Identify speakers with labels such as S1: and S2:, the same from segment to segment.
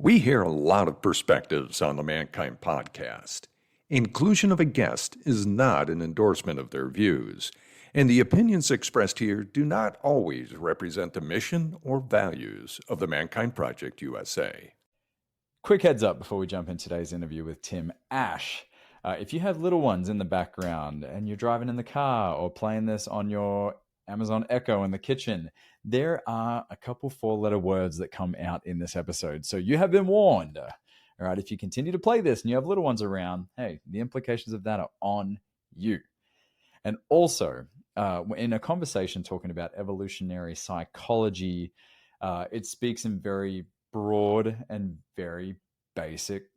S1: We hear a lot of perspectives on the Mankind podcast. Inclusion of a guest is not an endorsement of their views, and the opinions expressed here do not always represent the mission or values of the Mankind Project USA.
S2: Quick heads up before we jump in today's interview with Tim Ash. If you have little ones in the background and you're driving in the car or playing this on your Amazon Echo in the kitchen, there are a couple four-letter words that come out in this episode. So you have been warned. All right, if you continue to play this and you have little ones around, hey, the implications of that are on you. And also, in a conversation talking about evolutionary psychology, it speaks in very broad and very basic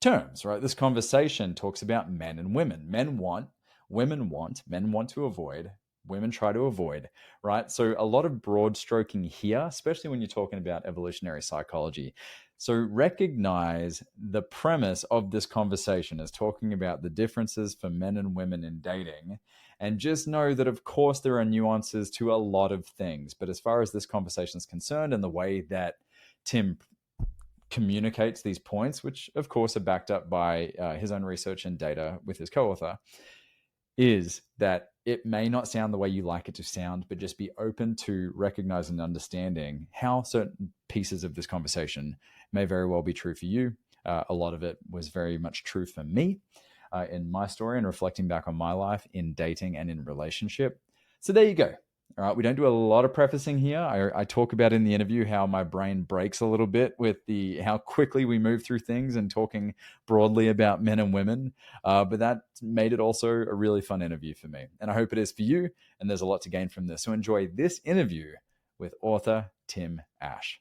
S2: terms, right? This conversation talks about men and women. Men want, women want, men want to avoid, women try to avoid, right? So a lot of broad stroking here, especially when you're talking about evolutionary psychology. So recognize the premise of this conversation is talking about the differences for men and women in dating. And just know that, of course, there are nuances to a lot of things. But as far as this conversation is concerned and the way that Tim communicates these points, which of course are backed up by his own research and data with his co-author, is that it may not sound the way you like it to sound, but just be open to recognizing and understanding how certain pieces of this conversation may very well be true for you. A lot of it was very much true for me in my story and reflecting back on my life in dating and in relationship. So there you go. All right, we don't do a lot of prefacing here. I talk about in the interview how my brain breaks a little bit with how quickly we move through things and talking broadly about men and women. But that made it also a really fun interview for me. And I hope it is for you. And there's a lot to gain from this. So enjoy this interview with author Tim Ash.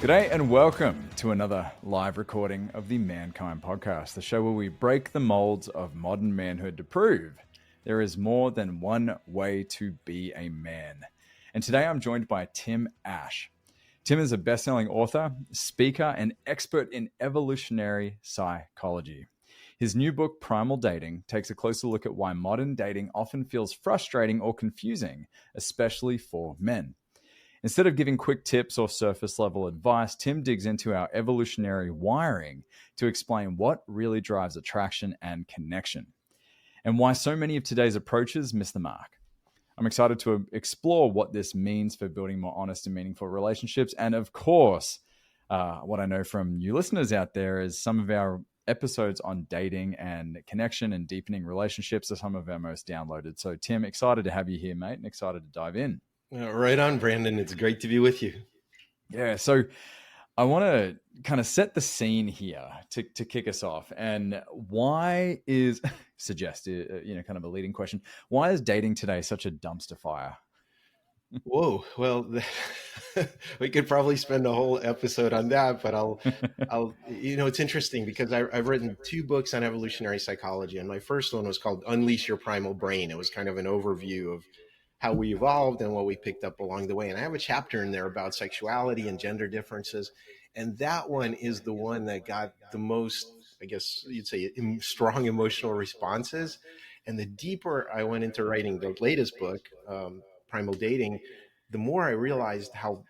S2: G'day and welcome to another live recording of the Mankind Podcast, the show where we break the molds of modern manhood to prove there is more than one way to be a man. And today I'm joined by Tim Ash. Tim is a best-selling author, speaker, and expert in evolutionary psychology. His new book, Primal Dating, takes a closer look at why modern dating often feels frustrating or confusing, especially for men. Instead of giving quick tips or surface level advice, Tim digs into our evolutionary wiring to explain what really drives attraction and connection, and why so many of today's approaches miss the mark. I'm excited to explore what this means for building more honest and meaningful relationships. And of course, what I know from you listeners out there is some of our episodes on dating and connection and deepening relationships are some of our most downloaded. So Tim, excited to have you here, mate, and excited to dive in.
S3: Right on, Brandon. It's great to be with you.
S2: Yeah, so I want to kind of set the scene here to kick us off. And why is, kind of a leading question, why is dating today such a dumpster fire?
S3: Whoa, well, we could probably spend a whole episode on that, but it's interesting because I've written 2 books on evolutionary psychology, and my first one was called Unleash Your Primal Brain. It was kind of an overview of how we evolved and what we picked up along the way. And I have a chapter in there about sexuality and gender differences. And that one is the one that got the most, I guess you'd say, strong emotional responses. And the deeper I went into writing the latest book, Primal Dating, the more I realized how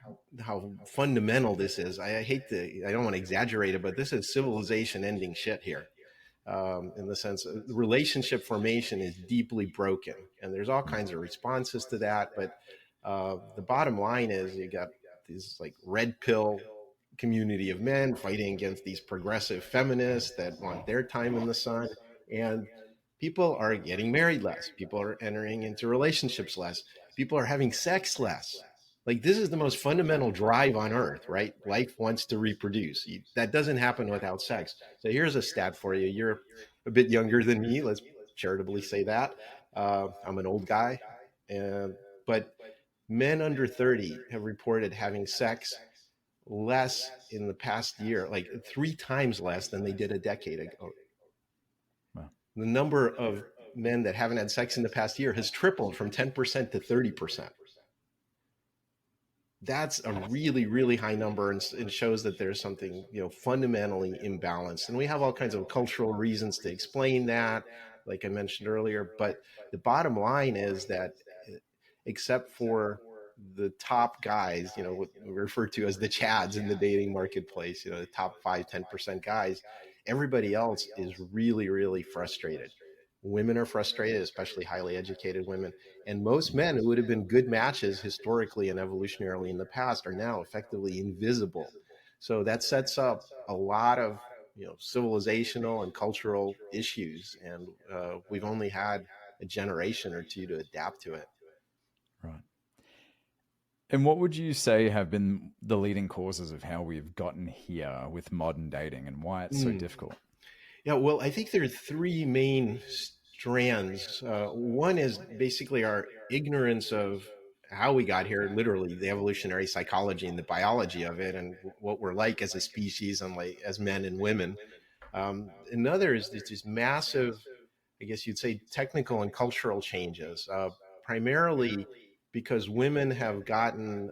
S3: fundamental this is. I don't want to exaggerate it, but this is civilization ending shit here. In the sense of relationship formation is deeply broken, and there's all kinds of responses to that. But the bottom line is you got this like red pill community of men fighting against these progressive feminists that want their time in the sun, and people are getting married less. People are entering into relationships less. People are having sex less. Like, this is the most fundamental drive on earth, right? Life wants to reproduce. That doesn't happen without sex. So here's a stat for you. You're a bit younger than me. Let's charitably say that. I'm an old guy. But men under 30 have reported having sex less in the past year, like 3 times less than they did a decade ago. Wow. The number of men that haven't had sex in the past year has tripled from 10% to 30%. That's a really, really high number, and shows that there's something, fundamentally imbalanced. And we have all kinds of cultural reasons to explain that, like I mentioned earlier. But the bottom line is that, except for the top guys, what we refer to as the chads in the dating marketplace, the top 5, 10% guys, everybody else is really, really frustrated. Women are frustrated, especially highly educated women. And most men who would have been good matches historically and evolutionarily in the past are now effectively invisible. So that sets up a lot of, civilizational and cultural issues. And we've only had a generation or two to adapt to it.
S2: Right. And what would you say have been the leading causes of how we've gotten here with modern dating and why it's so
S3: Mm.
S2: difficult?
S3: Yeah, well, I think there are three main strands. One is basically our ignorance of how we got here, literally the evolutionary psychology and the biology of it, and what we're like as a species, and like as men and women. Another is these massive, I guess you'd say, technical and cultural changes, primarily because women have gotten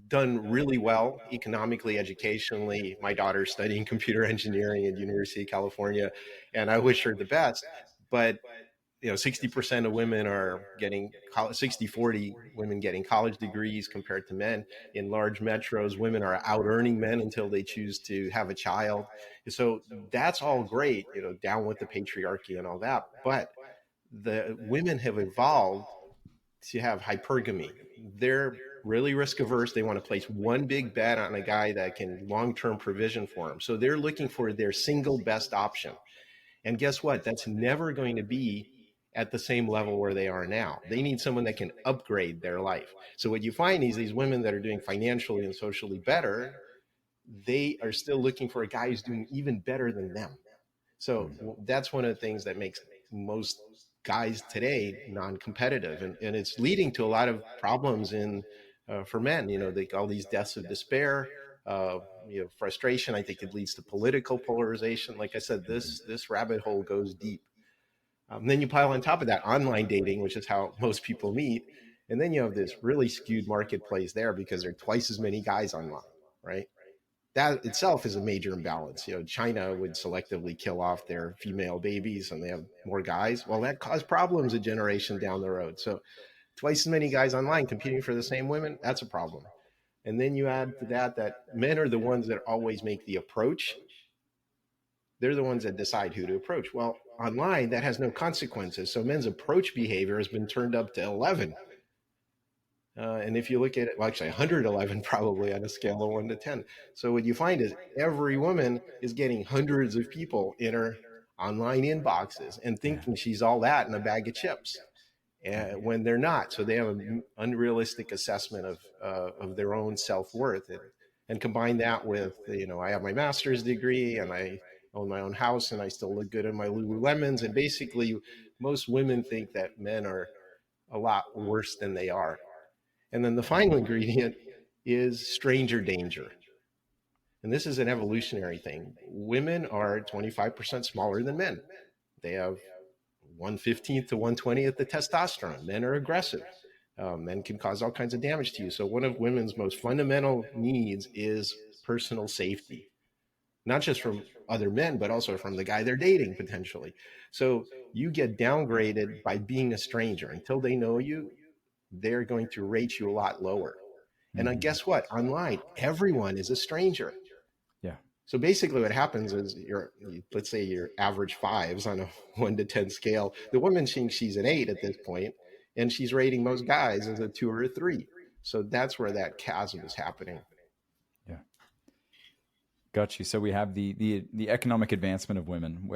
S3: done really well economically, educationally. My daughter's studying computer engineering at University of California, and I wish her the best. But 60% of women are getting 60-40 women getting college degrees compared to men. In large metros, women are out earning men until they choose to have a child. So that's all great, down with the patriarchy and all that. But the women have evolved to have hypergamy. They're really risk averse. They want to place one big bet on a guy that can long term provision for them. So they're looking for their single best option. And guess what? That's never going to be at the same level where they are now. They need someone that can upgrade their life. So what you find is these women that are doing financially and socially better, they are still looking for a guy who's doing even better than them. So that's one of the things that makes most guys today non-competitive, and it's leading to a lot of problems in for men. All these deaths of despair, frustration. I think it leads to political polarization. Like I said, this rabbit hole goes deep. Then you pile on top of that online dating, which is how most people meet, and then you have this really skewed marketplace there because there are twice as many guys online, right? That itself is a major imbalance. China would selectively kill off their female babies and they have more guys. Well, that caused problems a generation down the road. So twice as many guys online competing for the same women, that's a problem. And then you add to that men are the ones that always make the approach. They're the ones that decide who to approach. Well, online, that has no consequences. So men's approach behavior has been turned up to 11. And if you look at it, well, actually 111 probably on a scale of 1 to 10. So what you find is every woman is getting hundreds of people in her online inboxes and thinking she's all that in a bag of chips, when they're not. So they have an unrealistic assessment of their own self-worth. And combine that with, I have my master's degree and I own my own house and I still look good in my Lululemons. And basically, most women think that men are a lot worse than they are. And then the final ingredient is stranger danger. And this is an evolutionary thing. Women are 25% smaller than men. They have 1/15 to 1/20th the testosterone. Men are aggressive. Men can cause all kinds of damage to you. So one of women's most fundamental needs is personal safety, not just from other men, but also from the guy they're dating potentially. So you get downgraded by being a stranger. Until they know you, they're going to rate you a lot lower. And then guess what? Online, everyone is a stranger.
S2: Yeah.
S3: So basically what happens is let's say your average fives on a 1 to 10 scale. The woman thinks she's an 8 at this point, and she's rating most guys as a 2 or a 3. So that's where that chasm is happening.
S2: Yeah. Got you. So we have the economic advancement of women.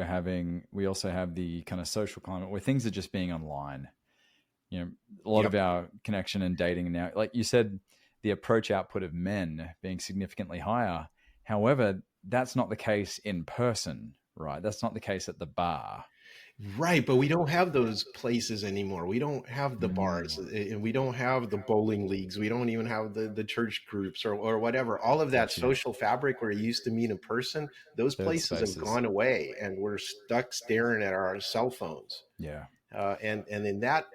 S2: We also have the kind of social climate where things are just being online. A lot of our connection and dating now, like you said, the approach output of men being significantly higher. However, that's not the case in person, right? That's not the case at the bar.
S3: Right, but we don't have those places anymore. We don't have the bars, and we don't have the bowling leagues. We don't even have the church groups or whatever. All of that social fabric where you used to meet in person, those places have gone away, and we're stuck staring at our cell phones.
S2: Yeah.
S3: And in that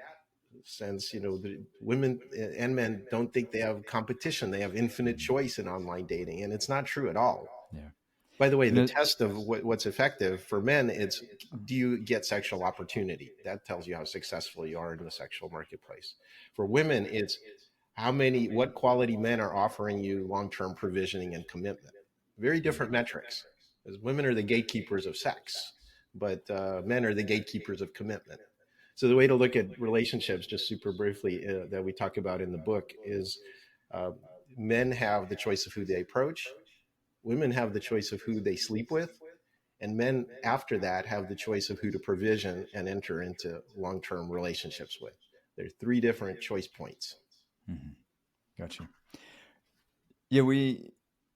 S3: sense, the women and men don't think they have competition. They have infinite choice in online dating, and it's not true at all.
S2: Yeah.
S3: By the way,
S2: And
S3: the test of what's effective for men, it's, do you get sexual opportunity? That tells you how successful you are in the sexual marketplace. For women, it's what quality men are offering you long-term provisioning and commitment. Very different metrics, because women are the gatekeepers of sex, but men are the gatekeepers of commitment. So the way to look at relationships, just super briefly, that we talk about in the book is, uh, men have the choice of who they approach, women have the choice of who they sleep with, and men after that have the choice of who to provision and enter into long-term relationships with. There are three different choice points.
S2: mm-hmm. Gotcha. Yeah,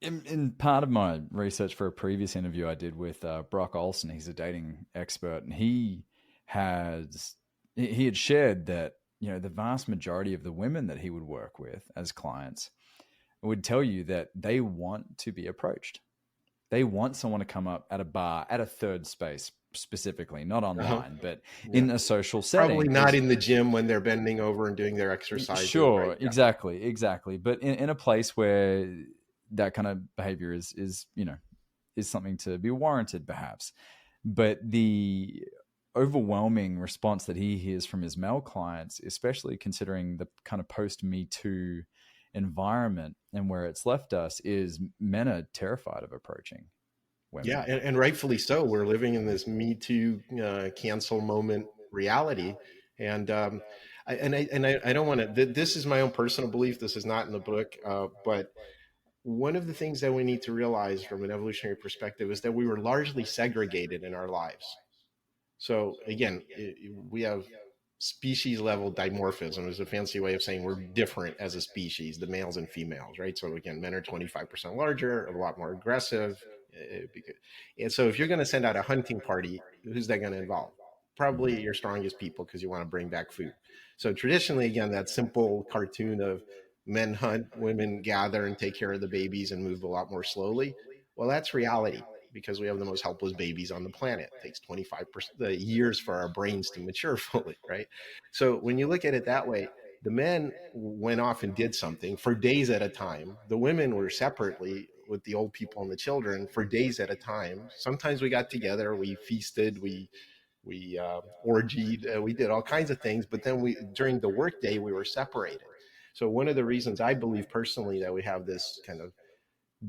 S2: in part of my research for a previous interview I did with Brock Olson, he's a dating expert, and he had shared that, the vast majority of the women that he would work with as clients would tell you that they want to be approached. They want someone to come up at a bar, at a third space specifically, not
S3: Uh-huh.
S2: online, but
S3: Yeah.
S2: in a social
S3: Probably
S2: setting.
S3: not in the gym when they're bending over and doing their exercises, right?
S2: Sure,
S3: Yeah.
S2: exactly. But in a place where that kind of behavior is something to be warranted, perhaps. But the overwhelming response that he hears from his male clients, especially considering the kind of post Me Too environment and where it's left us, is men are terrified of approaching women.
S3: Yeah, and rightfully so. We're living in this Me Too cancel moment reality, and I don't want to. This is my own personal belief. This is not in the book, but one of the things that we need to realize from an evolutionary perspective is that we were largely segregated in our lives. So again, we have species level dimorphism, is a fancy way of saying we're different as a species, the males and females, right? So again, men are 25% larger, a lot more aggressive. And so if you're going to send out a hunting party, who's that going to involve? Probably your strongest people, because you want to bring back food. So traditionally, again, that simple cartoon of men hunt, women gather and take care of the babies and move a lot more slowly. Well, that's reality, because we have the most helpless babies on the planet. It takes 25% the years for our brains to mature fully, right? So when you look at it that way, the men went off and did something for days at a time. The women were separately with the old people and the children for days at a time. Sometimes we got together, we feasted, we orgied, we did all kinds of things. But then during the workday, we were separated. So one of the reasons I believe personally that we have this kind of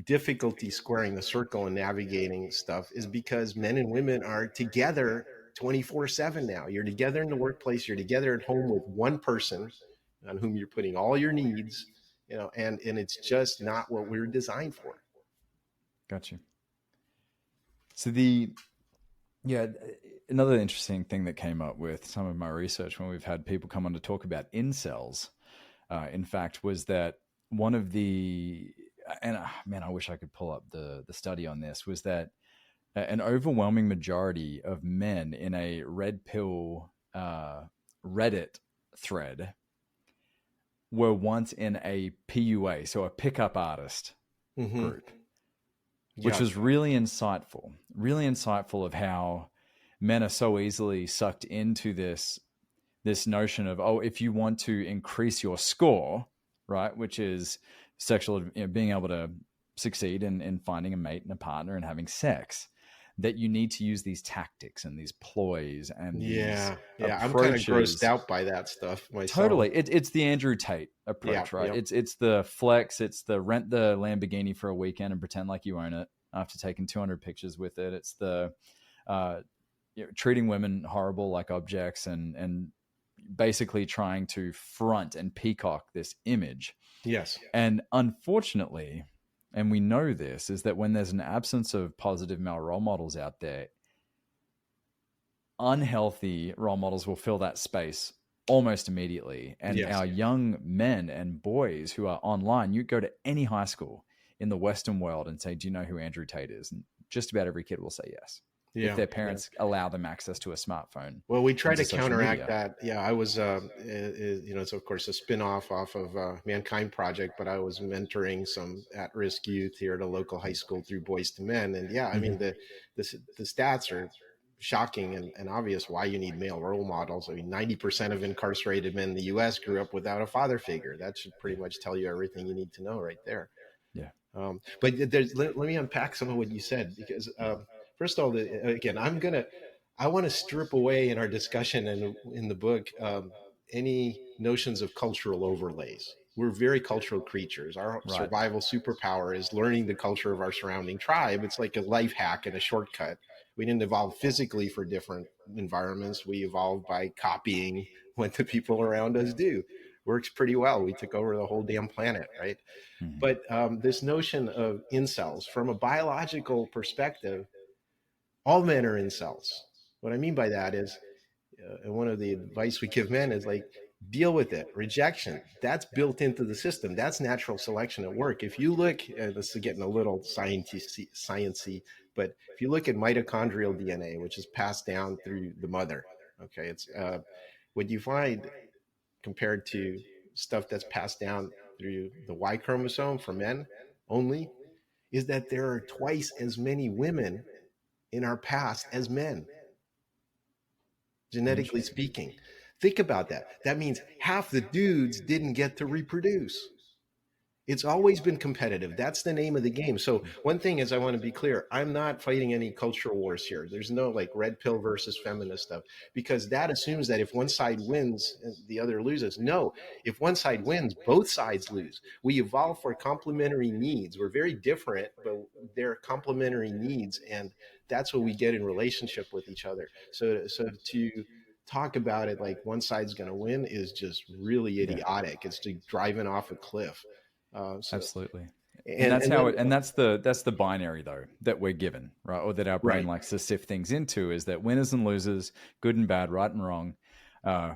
S3: difficulty squaring the circle and navigating stuff is because men and women are together 24/7 now. You're together in the workplace, you're together at home with one person on whom you're putting all your needs, and it's just not what we were designed for.
S2: Gotcha. So another interesting thing that came up with some of my research when we've had people come on to talk about incels, in fact, was that one of the, and man, I wish I could pull up the study on this, was that an overwhelming majority of men in a red pill Reddit thread were once in a PUA, so a pickup artist group, which
S3: Yeah.
S2: was really insightful of how men are so easily sucked into this notion of, oh, if you want to increase your score, right, which is sexual, being able to succeed in finding a mate and a partner and having sex, that you need to use these tactics and these ploys and these
S3: Yeah, I'm kind of grossed
S2: approaches.
S3: out by that stuff myself.
S2: Totally. It's the Andrew Tate approach,
S3: Yeah,
S2: right?
S3: yeah.
S2: It's the flex, it's the rent the Lamborghini for a weekend and pretend like you own it after taking 200 pictures with it. It's the treating women horrible like objects and basically trying to front and peacock this image.
S3: Yes.
S2: And unfortunately, and we know this, is that when there's an absence of positive male role models out there, unhealthy role models will fill that space almost immediately. And
S3: Yes.
S2: our young men and boys who are online, you go to any high school in the Western world and say, do you know who Andrew Tate is? And just about every kid will say yes.
S3: Yeah,
S2: if their parents allow them access to a smartphone.
S3: Well, we try to
S2: social
S3: counteract
S2: media.
S3: that. Yeah, I was, it's of course a spin-off off of Mankind Project, but I was mentoring some at-risk youth here at a local high school through Boys to Men, and yeah, I mean the stats are shocking and obvious why you need male role models. I mean, 90% of incarcerated men in the US grew up without a father figure. That should pretty
S2: Yeah.
S3: much tell you everything you need to know right there.
S2: Yeah.
S3: But let me unpack some of what you said, because first of all, again, I want to strip away in our discussion and in the book any notions of cultural overlays. We're very cultural creatures. Our
S2: Right.
S3: survival superpower is learning the culture of our surrounding tribe. It's like a life hack and a shortcut. We didn't evolve physically for different environments. We evolved by copying what the people around us do. Works pretty well. We took over the whole damn planet, right?
S2: Mhm.
S3: But this notion of incels, from a biological perspective, all men are incels. What I mean by that is, and one of the advice we give men is like, deal with it. Rejection, that's built into the system. That's natural selection at work. If you look, this is getting a little sciencey, but if you look at mitochondrial DNA, which is passed down through the mother, okay, it's what you find compared to stuff that's passed down through the Y chromosome for men only, is that there are twice as many women in our past as men, genetically
S2: Interesting.
S3: speaking. Think about that. That means half the dudes didn't get to reproduce. It's always been competitive. That's the name of the game. So one thing is, I want to be clear, I'm not fighting any cultural wars here. There's no like red pill versus feminist stuff, because that assumes that if one side wins, the other loses. No, if one side wins, both sides lose. We evolve for complementary needs. We're very different, but they're complementary needs, and that's what we get in relationship with each other. So to talk about it like one side's going to win is just really
S2: Yeah.
S3: idiotic. It's like driving off a cliff. So
S2: Absolutely. And
S3: and
S2: that's
S3: and
S2: how
S3: then
S2: it, and that's the binary though that we're given, right? Or that our brain
S3: right,
S2: likes to sift things into, is that winners and losers, good and bad, right and wrong. Uh,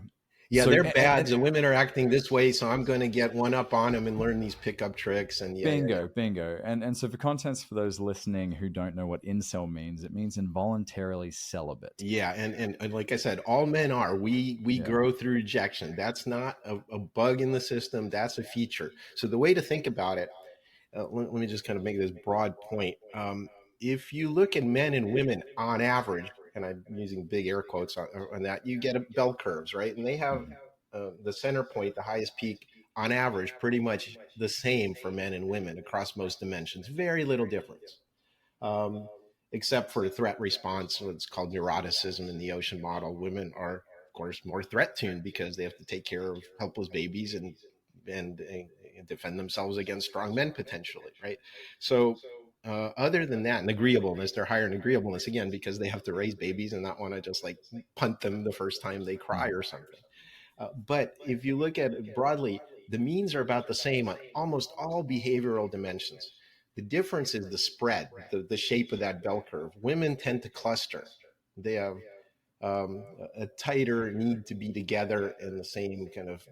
S3: yeah,
S2: so
S3: they're
S2: and
S3: bad. The women are acting this way, so I'm going to get one up on them and learn these pickup tricks. And yeah.
S2: bingo, bingo. And so for contents for those listening who don't know what incel means, it means involuntarily celibate.
S3: Yeah, and like I said, all men are. We
S2: Yeah.
S3: grow through rejection. That's not a bug in the system. That's a feature. So the way to think about it, let me just kind of make this broad point. If you look at men and women on average, and I'm using big air quotes on that, you get a bell curves, right? And they have
S2: Mhm.
S3: the center point, the highest peak, on average, pretty much the same for men and women across most dimensions. Very little difference, um, except for threat response. What's called neuroticism in the ocean model. Women are, of course, more threat tuned because they have to take care of helpless babies and defend themselves against strong men potentially, right? So other than that, and agreeableness, they're higher in agreeableness again because they have to raise babies and not want to just like punt them the first time they cry
S2: Mhm.
S3: or something. But if you look at it broadly, the means are about the same on almost all behavioral dimensions. The difference is the spread, the shape of that bell curve. Women tend to cluster. They have a tighter need to be together in the same kind of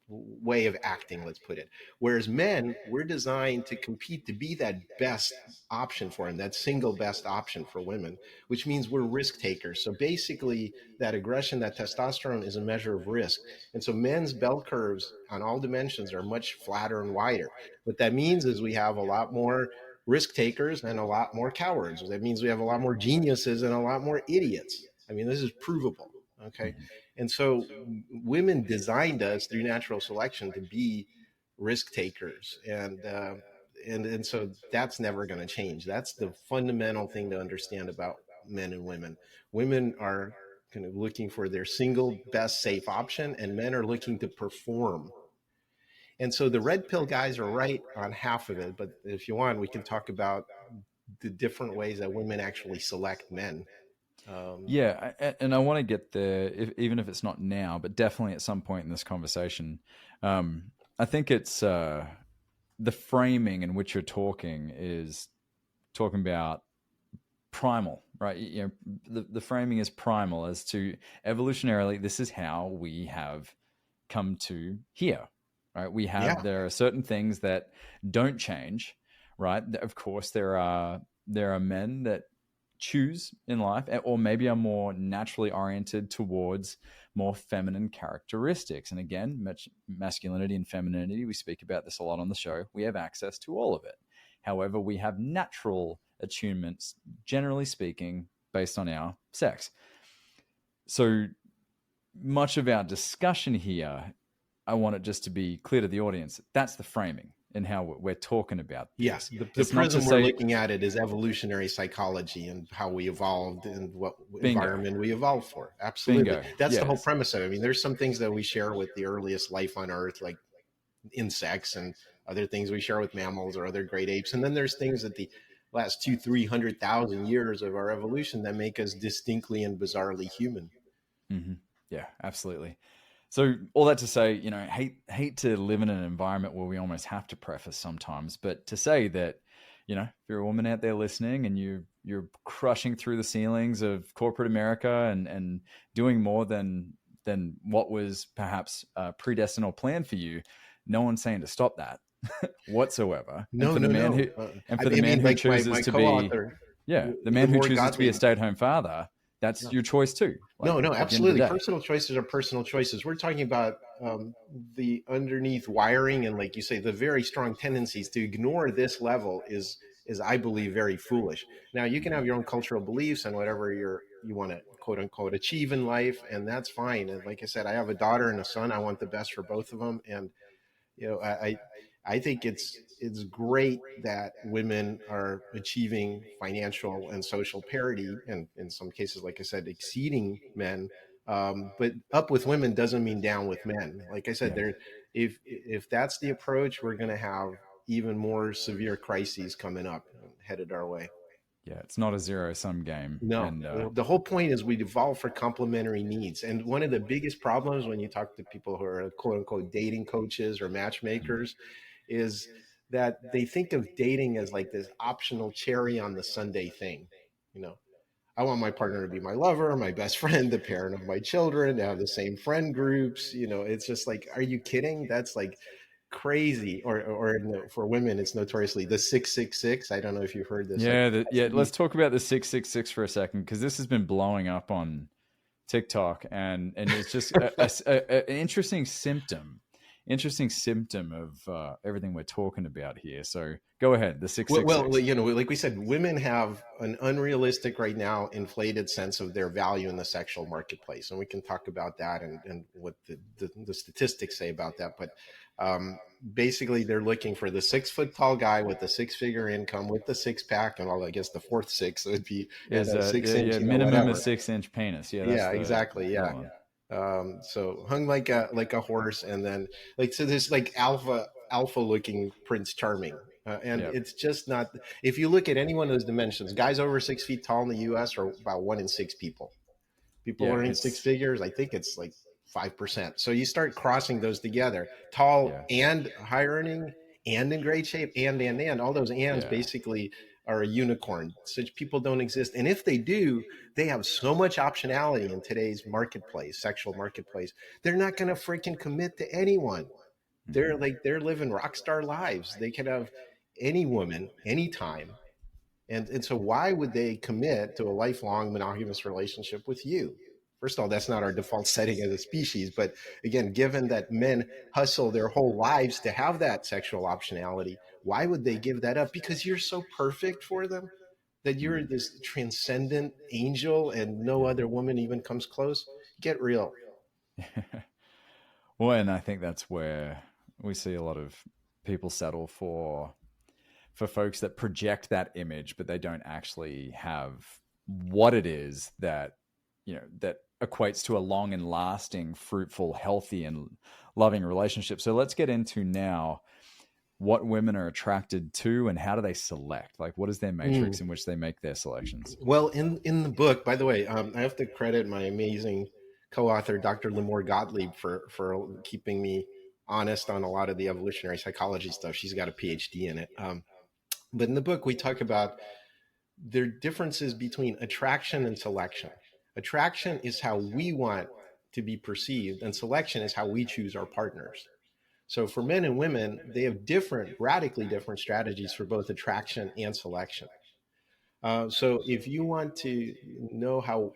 S3: way of acting, let's put it. Whereas men, we're designed to compete to be that best option for them, that single best option for women, which means we're risk takers. So basically, that aggression, that testosterone is a measure of risk. And so men's bell curves on all dimensions are much flatter and wider. What that means is we have a lot more risk takers and a lot more cowards. That means we have a lot more geniuses and a lot more idiots. I mean, this is provable. Okay.
S2: Mhm.
S3: And so women designed us through natural selection to be risk takers. And so that's never going to change. That's the fundamental thing to understand about men and women. Women are kind of looking for their single best safe option, and men are looking to perform. And so the red pill guys are right on half of it. But if you want, we can talk about the different ways that women actually select men. Um,
S2: Yeah, and I want to get there, even if it's not now, but definitely at some point in this conversation. I think it's the framing in which you're talking is talking about primal, right? You know, the framing is primal as to evolutionarily, this is how we have come to here, right?
S3: yeah,
S2: There are certain things that don't change, right? Of course, there are men that choose in life, or maybe are more naturally oriented towards more feminine characteristics. And again, masculinity and femininity, we speak about this a lot on the show. We have access to all of it. However, we have natural attunements, generally speaking, based on our sex. So much of our discussion here, I want it just to be clear to the audience. That's the framing and how we're talking about
S3: Yeah,
S2: this.
S3: the
S2: It's not to
S3: prism we're
S2: say
S3: looking at it is evolutionary psychology and how we evolved and what
S2: bingo,
S3: environment we evolved for. Absolutely.
S2: bingo.
S3: That's the whole
S2: Yes.
S3: premise of it. I mean, there's some things that we share with the earliest life on Earth, like insects, and other things we share with mammals or other great apes. And then there's things that the last 200,000-300,000 years of our evolution that make us distinctly and bizarrely human.
S2: Mm-hmm. Yeah, absolutely. So all that to say, hate to live in an environment where we almost have to preface sometimes, but to say that, if you're a woman out there listening and you're crushing through the ceilings of corporate America and doing more than what was perhaps predestined or planned for you, no one's saying to stop that whatsoever. And
S3: No,
S2: for the
S3: no,
S2: man
S3: no.
S2: who and for the
S3: I
S2: man
S3: mean,
S2: who
S3: like
S2: chooses
S3: my
S2: to be,
S3: co-author,
S2: yeah, the man who
S3: Lamore
S2: chooses to be a
S3: Gottlieb.
S2: stay-at-home father, that's
S3: Yeah.
S2: your choice too. Like
S3: No, no,
S2: at the end of the
S3: absolutely.
S2: day.
S3: Personal choices are personal choices. We're talking about the underneath wiring, and like you say, the very strong tendencies to ignore this level is I believe very foolish. Now you can have your own cultural beliefs and whatever you want to quote unquote achieve in life, and that's fine. And like I said, I have a daughter and a son. I want the best for both of them, and I think it's great that women are achieving financial and social parity, and in some cases, like I said, exceeding men. But up with women doesn't mean down with men. Like I said,
S2: Yeah.
S3: there, if that's the approach, we're going to have even more severe crises coming up headed our way.
S2: Yeah, it's not a zero-sum game.
S3: No,
S2: And
S3: the whole point is we evolve for complementary needs. And one of the biggest problems when you talk to people who are quote unquote dating coaches or matchmakers is that they think of dating as like this optional cherry on the sundae thing. You know, I want my partner to be my lover, my best friend, the parent of my children, to have the same friend groups. It's just like, are you kidding? That's like crazy. Or no, for women, it's notoriously the 666. I don't know if you've heard this. Like,
S2: yeah, let's talk about the 666 for a second, because this has been blowing up on TikTok, and it's just an interesting symptom of everything we're talking about here. So go ahead, the
S3: well,
S2: 666.
S3: like we said, women have an unrealistic right now inflated sense of their value in the sexual marketplace, and we can talk about that and what the statistics say about that. But basically, they're looking for the 6 foot tall guy with the six-figure income, with the six pack, and all. I guess the fourth six would be and
S2: Is
S3: a 6 inch,
S2: yeah, minimum a
S3: whatever.
S2: 6-inch penis. Yeah, that's
S3: Yeah,
S2: the
S3: exactly. Yeah.
S2: headline.
S3: So hung like a horse, and then like so this like alpha looking Prince Charming, and
S2: Yep.
S3: it's just not. If you look at any one of those dimensions, guys over 6 feet tall in the U.S. are about 1 in 6 people. People
S2: Yeah,
S3: earning six
S2: it's
S3: figures, I think it's like 5%. So you start crossing those together, tall
S2: yeah,
S3: and high earning and in great shape, and all those ands
S2: yeah.
S3: basically are a unicorn. Such people don't exist, and if they do, they have so much optionality in today's marketplace, sexual marketplace. They're not going to freaking commit to anyone.
S2: Hmm.
S3: They're living rock star lives. They can have any woman anytime, and so why would they commit to a lifelong monogamous relationship with you? First of all, that's not our default setting as a species. But again, given that men hustle their whole lives to have that sexual optionality, why would they give that up? Because you're so perfect for them, that you're
S2: Hmm.
S3: this transcendent angel and no
S2: Yeah.
S3: other woman even comes close. Get real.
S2: Well, and I think that's where we see a lot of people settle for folks that project that image, but they don't actually have what it is that that equates to a long and lasting, fruitful, healthy, and loving relationship. So let's get into now what women are attracted to and how do they select? Like, what is their
S3: Mm.
S2: matrix in which they make their selections?
S3: Well, in the book, by the way, I have to credit my amazing co-author, Dr. Lamore Gottlieb, for keeping me honest on a lot of the evolutionary psychology stuff. She's got a PhD in it. But in the book, we talk about there differences between attraction and selection. Attraction is how we want to be perceived, and selection is how we choose our partners. So for men and women, they have different, radically different strategies for both attraction and selection. So if you want to know how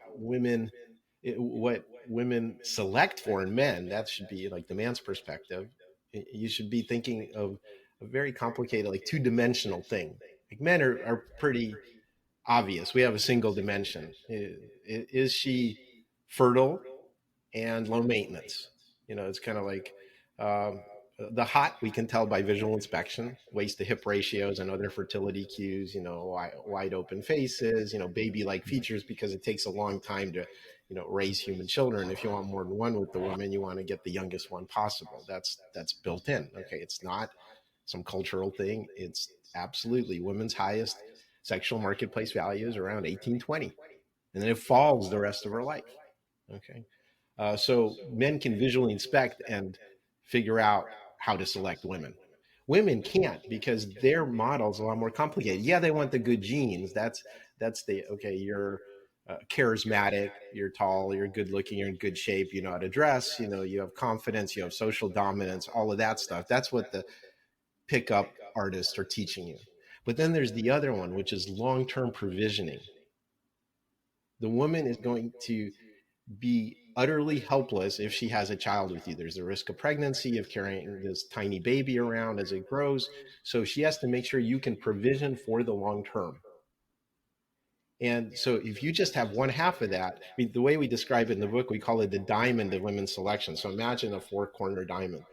S3: what women select for in men, that should be like the man's perspective. You should be thinking of a very complicated, like two-dimensional thing. Like men are pretty obvious. We have a single dimension. Is she fertile and low maintenance? It's kind of like um, the hot we can tell by visual inspection, waist to hip ratios and other fertility cues, wide open faces, baby like features, because it takes a long time to, raise human children. If you want more than one with the woman, you want to get the youngest one possible. That's built in. Okay. It's not some cultural thing. It's absolutely women's highest sexual marketplace value is around 18-20, and then it falls the rest of her life. Okay. So men can visually inspect and figure out how to select women. Women can't, because their model's a lot more complicated. Yeah, they want the good genes. That's the okay. You're charismatic. You're tall. You're good looking. You're in good shape. You know how to dress. You have confidence. You have social dominance. All of that stuff. That's what the pickup artists are teaching you. But then there's the other one, which is long-term provisioning. The woman is going to be utterly helpless if she has a child with you. There's a risk of pregnancy, of carrying this tiny baby around as it grows. So she has to make sure you can provision for the long term. And so if you just have one half of that, I mean, the way we describe it in the book, we call it the diamond of women's selection. So imagine a four-corner diamond.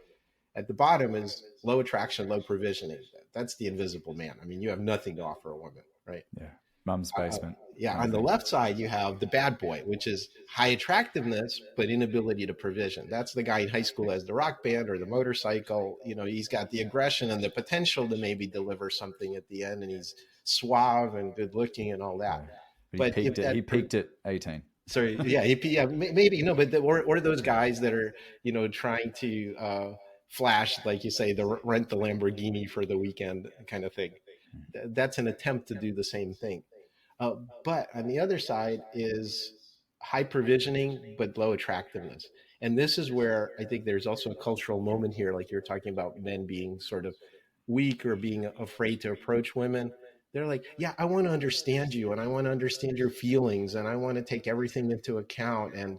S3: At the bottom is low attraction, low provisioning. That's the invisible man. I mean, you have nothing to offer a woman, right?
S2: Yeah. Mum's basement.
S3: Yeah. On the left side, you have the bad boy, which is high attractiveness, but inability to provision. That's the guy in high school has the rock band or the motorcycle. He's got the aggression and the potential to maybe deliver something at the end, and he's suave and good looking and all that.
S2: Yeah. But he peaked at 18.
S3: Sorry, yeah, maybe but or those guys that are trying to flash, like you say, the rent the Lamborghini for the weekend kind of thing. That's an attempt to do the same thing. But on the other side is high provisioning but low attractiveness, and this is where I think there's also a cultural moment here, like you're talking about men being sort of weak or being afraid to approach women. They're like, yeah, I want to understand you, and I want to understand your feelings, and I want to take everything into account. And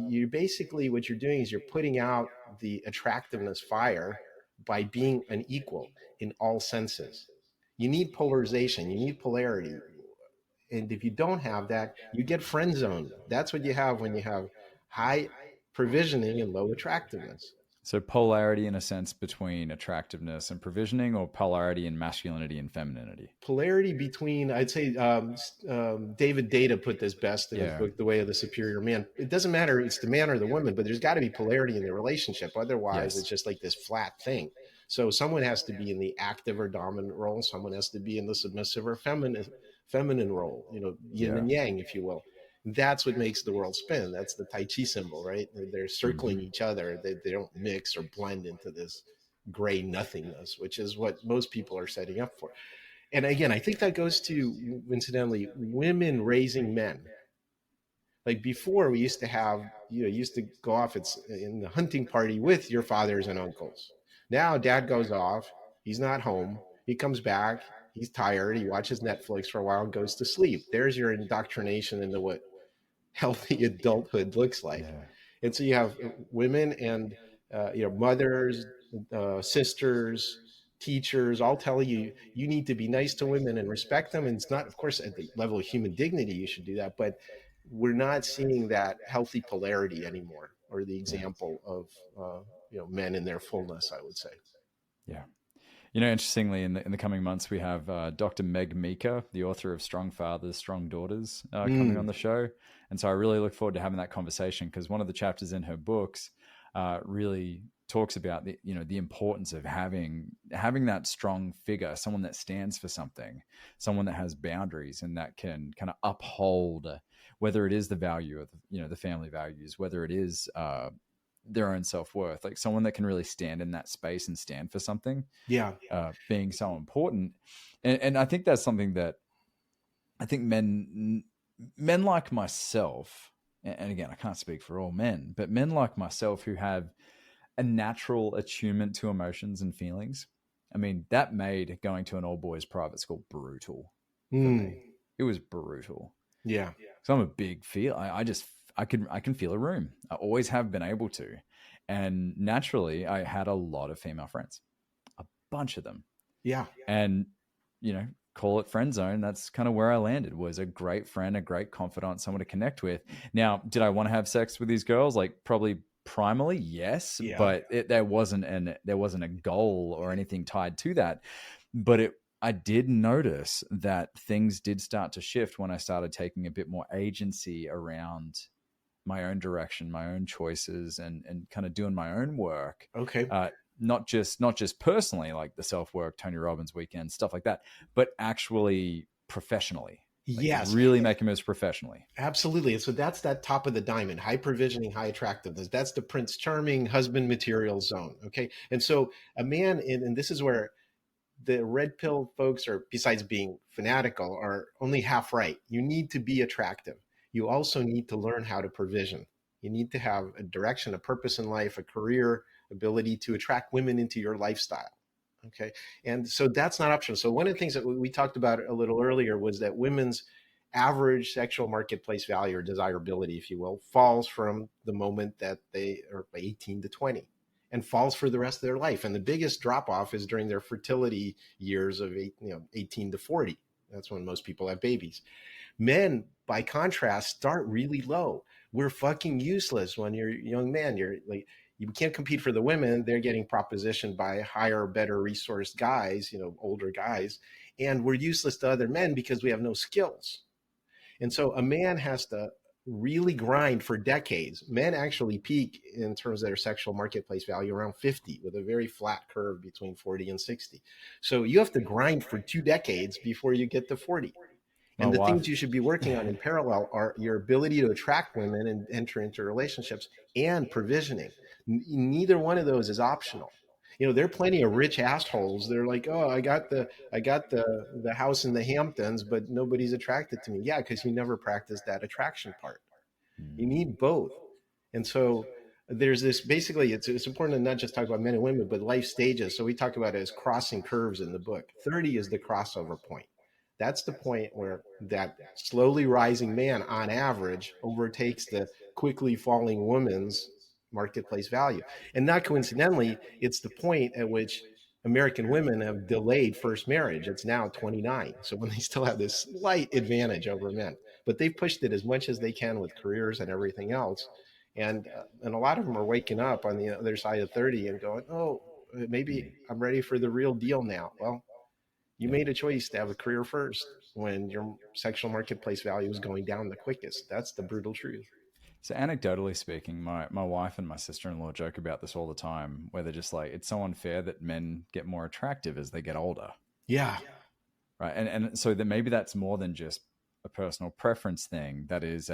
S3: you basically, what you're doing is you're putting out the attractiveness fire by being an equal in all senses. You need polarization, you need polarity. And if you don't have that, you get friend zoned. That's what you have when you have high provisioning and low attractiveness.
S2: So polarity in a sense between attractiveness and provisioning, or polarity in masculinity and femininity?
S3: Polarity between, I'd say, David Data put this best in his book, The Way of the Superior Man. It doesn't matter it's the man or the woman, but there's got to be polarity in the relationship. Otherwise, It's just like this flat thing. So someone has to be in the active or dominant role. Someone has to be in the submissive or feminine role, yin and yang, if you will. That's what makes the world spin. That's the Tai Chi symbol, right? They're circling each other. They don't mix or blend into this gray nothingness, which is what most people are setting up for. And again, I think that goes to, incidentally, women raising men. Like before, we used to have, used to go off in the hunting party with your fathers and uncles. Now dad goes off. He's not home. He comes back. He's tired. He watches Netflix for a while and goes to sleep. There's your indoctrination into what healthy adulthood looks like. Yeah. And so you have women and mothers, sisters, teachers, all telling you need to be nice to women and respect them. And it's not, of course, at the level of human dignity you should do that, but we're not seeing that healthy polarity anymore, or the example of men in their fullness, I would say.
S2: Yeah. Interestingly, in the coming months, we have Dr. Meg Meeker, the author of Strong Fathers, Strong Daughters, coming on the show. And so I really look forward to having that conversation, because one of the chapters in her books really talks about the importance of having that strong figure, someone that stands for something, someone that has boundaries and that can kind of uphold, whether it is the value of the family values, whether it is their own self-worth, like someone that can really stand in that space and stand for something, being so important. And I think that's something that I think men like myself, and again, I can't speak for all men, but men like myself who have a natural attunement to emotions and feelings. I mean, that made going to an all boys private school brutal for me. It was brutal.
S3: Yeah.
S2: So I'm a big feel. I can feel a room. I always have been able to. And naturally, I had a lot of female friends, a bunch of them.
S3: Yeah.
S2: And, call it friend zone. That's kind of where I landed, was a great friend, a great confidant, someone to connect with. Now, did I want to have sex with these girls? Like, probably primally, yes,
S3: Yeah.
S2: but there wasn't a goal or anything tied to that. But I did notice that things did start to shift when I started taking a bit more agency around my own direction, my own choices, and kind of doing my own work.
S3: Okay.
S2: Not just personally, like the self work, Tony Robbins weekend, stuff like that, but actually professionally, like
S3: Yes.
S2: really making moves professionally.
S3: Absolutely. So that's that top of the diamond, high provisioning, high attractiveness. That's the Prince Charming husband material zone. Okay. And so a man, and this is where the red pill folks are, besides being fanatical, are only half right. You need to be attractive. You also need to learn how to provision. You need to have a direction, a purpose in life, a career, ability to attract women into your lifestyle. Okay. And so that's not optional. So one of the things that we talked about a little earlier was that women's average sexual marketplace value, or desirability, if you will, falls from the moment that they are 18 to 20 and falls for the rest of their life. And the biggest drop off is during their fertility years of 18 to 40. That's when most people have babies. Men, by contrast, start really low. We're fucking useless when you're a young man. You're like, you can't compete for the women. They're getting propositioned by higher, better resourced guys, older guys. And we're useless to other men because we have no skills. And so a man has to really grind for decades. Men actually peak in terms of their sexual marketplace value around 50, with a very flat curve between 40 and 60. So you have to grind for 2 decades before you get to 40. And the things you should be working on in parallel are your ability to attract women and enter into relationships, and provisioning. Neither one of those is optional. There are plenty of rich assholes. They're like, oh, I got the house in the Hamptons, but nobody's attracted to me. Yeah, because you never practiced that attraction part. You need both. And so there's this, basically, it's important to not just talk about men and women, but life stages. So we talk about it as crossing curves in the book. 30 is the crossover point. That's the point where that slowly rising man, on average, overtakes the quickly falling woman's marketplace value. And not coincidentally, it's the point at which American women have delayed first marriage. It's now 29. So when they still have this slight advantage over men, but they've pushed it as much as they can with careers and everything else. And a lot of them are waking up on the other side of 30 and going, oh, maybe I'm ready for the real deal now. Well, you made a choice to have a career first when your sexual marketplace value is going down the quickest. That's the brutal truth.
S2: So anecdotally speaking, my wife and my sister-in-law joke about this all the time, where they're just like, it's so unfair that men get more attractive as they get older.
S3: Yeah.
S2: Right. And so that maybe that's more than just a personal preference thing. That is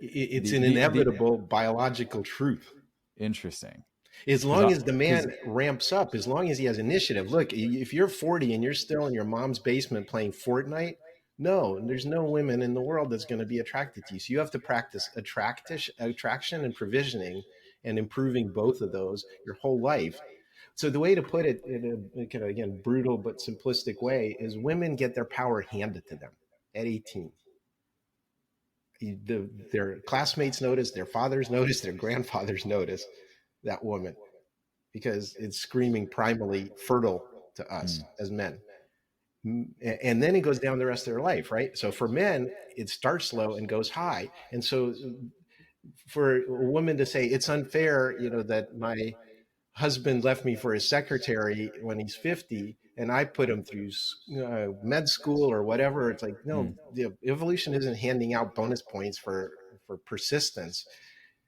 S3: it's an inevitable biological truth.
S2: Interesting.
S3: As long as the man ramps up, as long as he has initiative. Look, if you're 40 and you're still in your mom's basement playing Fortnite, no, there's no women in the world that's going to be attracted to you. So you have to practice attraction and provisioning, and improving both of those your whole life. So the way to put it in a kind of, again, brutal but simplistic way is, women get their power handed to them at 18. Their classmates notice, their fathers notice, their grandfathers notice that woman, because it's screaming primally fertile to us as men. And then it goes down the rest of their life, right? So for men, it starts low and goes high. And so for a woman to say it's unfair, that my husband left me for his secretary when he's 50 and I put him through med school or whatever, it's like, no, the evolution isn't handing out bonus points for persistence.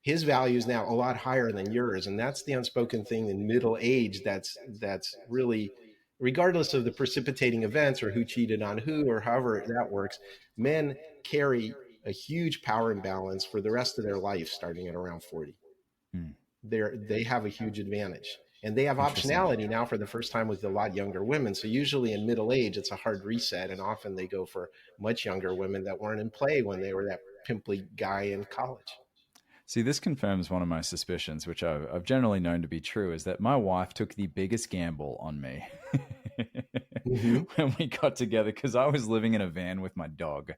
S3: His value is now a lot higher than yours. And that's the unspoken thing in middle age. That's really, regardless of the precipitating events or who cheated on who or however that works, men carry a huge power imbalance for the rest of their life, starting at around 40. They have a huge advantage, and they have optionality now for the first time with a lot younger women. So usually in middle age, it's a hard reset. And often they go for much younger women that weren't in play when they were that pimply guy in college.
S2: See, this confirms one of my suspicions, which I've generally known to be true, is that my wife took the biggest gamble on me when we got together, because I was living in a van with my dog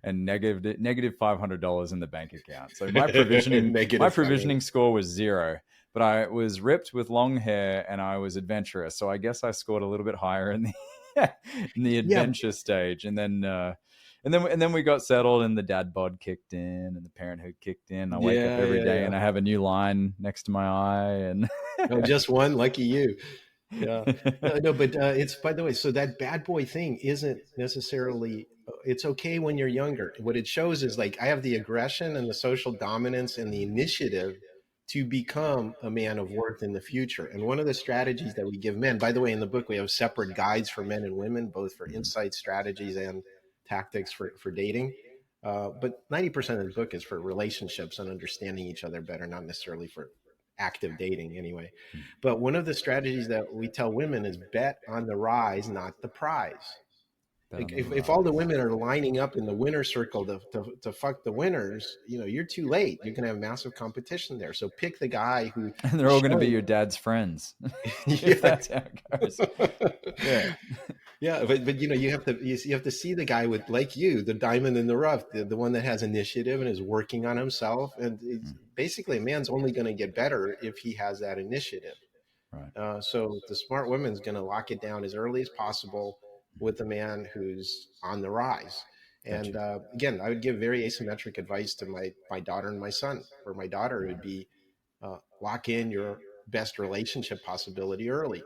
S2: and negative $500 in the bank account. So my provisioning score was 0, but I was ripped with long hair and I was adventurous. So I guess I scored a little bit higher in in the
S3: Yeah,
S2: adventure stage, and then we got settled, and the dad bod kicked in, and the parenthood kicked in. I wake up every day,
S3: yeah.
S2: and I have a new line next to my eye, and
S3: Oh, just one, lucky you. Yeah. No, but it's, by the way, so that bad boy thing isn't necessarily, it's okay when you're younger. What it shows is like I have the aggression and the social dominance and the initiative to become a man of worth in the future. And one of the strategies that we give men, by the way, in the book, we have separate guides for men and women, both for insight strategies and tactics for dating. But 90% of the book is for relationships and understanding each other better, not necessarily for active dating anyway. But one of the strategies that we tell women is bet on the rise, not the prize.
S2: bet
S3: Like
S2: on the
S3: if all the
S2: rise.
S3: women are lining up in the winner circle to fuck the winners, you're too late. You're going to have massive competition there. So pick the guy who
S2: And they're
S3: is
S2: all going to be
S3: showing.
S2: your dad's friends, if
S3: Yeah.
S2: that's how it goes. Yeah.
S3: Yeah, but you have to see the guy with, like you, the diamond in the rough, the one that has initiative and is working on himself. And it's, basically, a man's only going to get better if he has that initiative.
S2: Right.
S3: So the smart woman's going to lock it down as early as possible with a man who's on the rise.
S2: Got
S3: And
S2: you.
S3: again, I would give very asymmetric advice to my daughter and my son. For my daughter, it would be lock in your best relationship possibility early.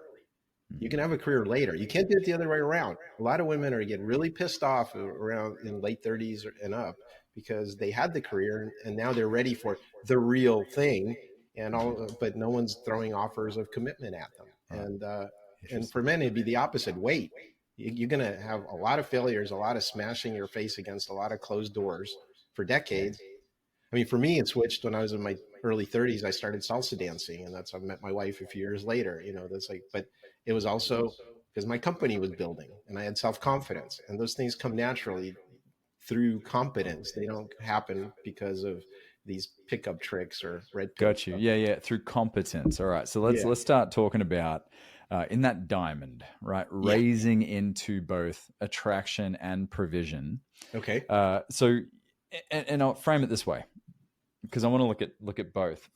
S3: You can have a career later. You can't do it the other way around. A lot of women are getting really pissed off around in late 30s and up because they had the career and now they're ready for the real thing, and all, but no one's throwing offers of commitment at them.
S2: Right.
S3: And
S2: Interesting.
S3: for men, it'd be the opposite. Wait, you're going to have a lot of failures, a lot of smashing your face against a lot of closed doors for decades. I mean, for me, it switched when I was in my early 30s. I started salsa dancing, and that's I met my wife a few years later. That's like, but it was also because my company was building, and I had self confidence, and those things come naturally through competence. They don't happen because of these pickup tricks or red pill
S2: Got you.
S3: stuff.
S2: Yeah, yeah. Through competence. All right. So let's
S3: Yeah,
S2: let's start talking about in that diamond, right?
S3: yeah.
S2: Raising into both attraction and provision.
S3: Okay.
S2: So, and I'll frame it this way because I want to look at both.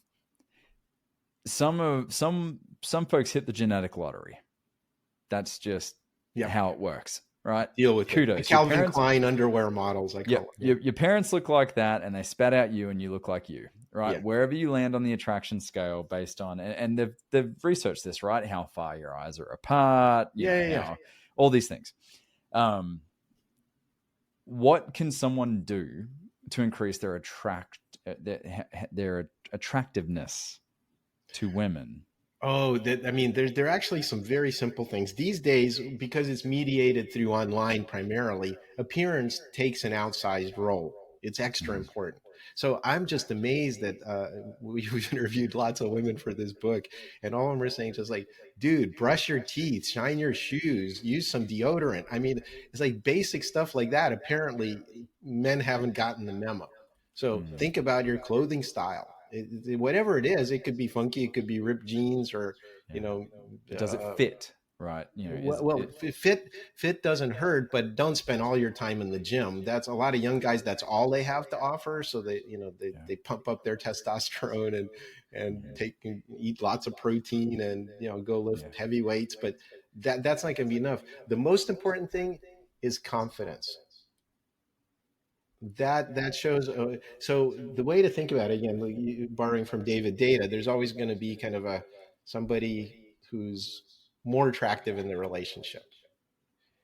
S2: Some folks hit the genetic lottery. That's just
S3: Yeah.
S2: how it works, right?
S3: Deal with it. The
S2: Kudos. Your
S3: Calvin
S2: parents,
S3: Klein underwear models, I
S2: yeah,
S3: call it.
S2: your parents look like that, and they spat out you, and you look like you, right?
S3: Yeah.
S2: Wherever you land on the attraction scale, based on, and they've researched this, right? How far your eyes are apart,
S3: Yeah.
S2: how all these things. What can someone do to increase their attractiveness to women?
S3: Oh, I mean, there are actually some very simple things these days because it's mediated through online primarily. Appearance takes an outsized role. It's extra
S2: Mhm.
S3: important. So I'm just amazed that we've interviewed lots of women for this book, and all of them are saying just like, "Dude, brush your teeth, shine your shoes, use some deodorant." I mean, it's like basic stuff like that. Apparently, men haven't gotten the memo. So
S2: Mm.
S3: think about your clothing style. Whatever it is, it could be funky, it could be ripped jeans, or you
S2: Yeah.
S3: know,
S2: Does it
S3: uh,
S2: fit? Right. Is
S3: well,
S2: it?
S3: fit doesn't hurt, but don't spend all your time in the gym. That's a lot of young guys. That's all they have to offer, so they
S2: Yeah.
S3: they pump up their testosterone and
S2: Yeah.
S3: eat lots of protein and go
S2: Yeah.
S3: lift heavy weights, but that's not going to be enough. The most important thing is confidence. That shows. So the way to think about it, again, like borrowing from David Data, there's always going to be kind of a somebody who's more attractive in the relationship.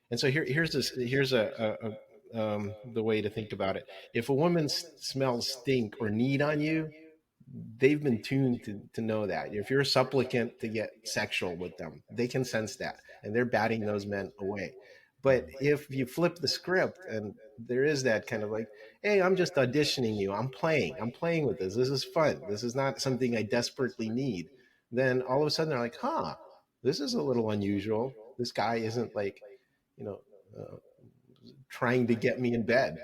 S3: And so here's the way to think about it. If a woman smells stink or need on you, they've been tuned to know that. If you're a supplicant to get sexual with them, they can sense that, and they're batting those men away. But if you flip the script and there is that kind of like, hey, I'm just auditioning you, I'm playing with this is fun, this is not something I desperately need, then all of a sudden they're like, huh, this is a little unusual. This guy isn't like, you know uh, trying to get me in bed.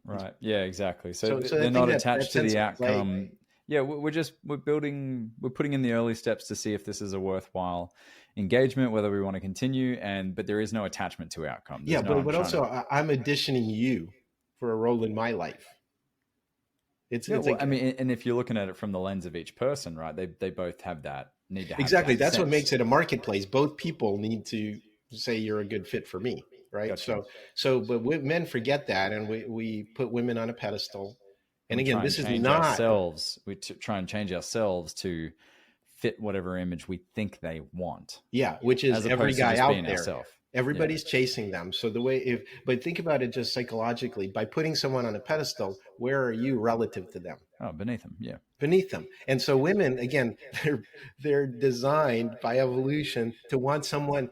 S2: Right. Yeah, exactly. So
S3: So I
S2: they're
S3: think
S2: not
S3: that
S2: attached to
S3: sense
S2: the
S3: of play.
S2: outcome. Yeah, we're putting in the early steps to see if this is a worthwhile engagement, whether we want to continue, but there is no attachment to outcome.
S3: Yeah,
S2: There's no I'm
S3: but
S2: trying
S3: also
S2: to.
S3: I'm auditioning you for a role in my life.
S2: Yeah,
S3: It's
S2: well,
S3: like,
S2: I mean, and if you're looking at it from the lens of each person, right? They both have that need to have
S3: exactly,
S2: that
S3: that's what
S2: sense.
S3: makes it a marketplace. Both people need to say you're a good fit for me, right?
S2: Gotcha.
S3: But men forget that, and we put women on a pedestal.
S2: And
S3: And
S2: we
S3: again,
S2: try and
S3: this is
S2: change
S3: not,
S2: ourselves. Try and change ourselves to fit whatever image we think they want,
S3: yeah, which is
S2: as
S3: every
S2: opposed to
S3: guy
S2: just
S3: out
S2: being
S3: there.
S2: ourselves. Yeah.
S3: Everybody's chasing them. So the way, but think about it just psychologically, by putting someone on a pedestal, where are you relative to them?
S2: Oh, beneath them. Yeah.
S3: Beneath them. And so women, again, they're designed by evolution to want someone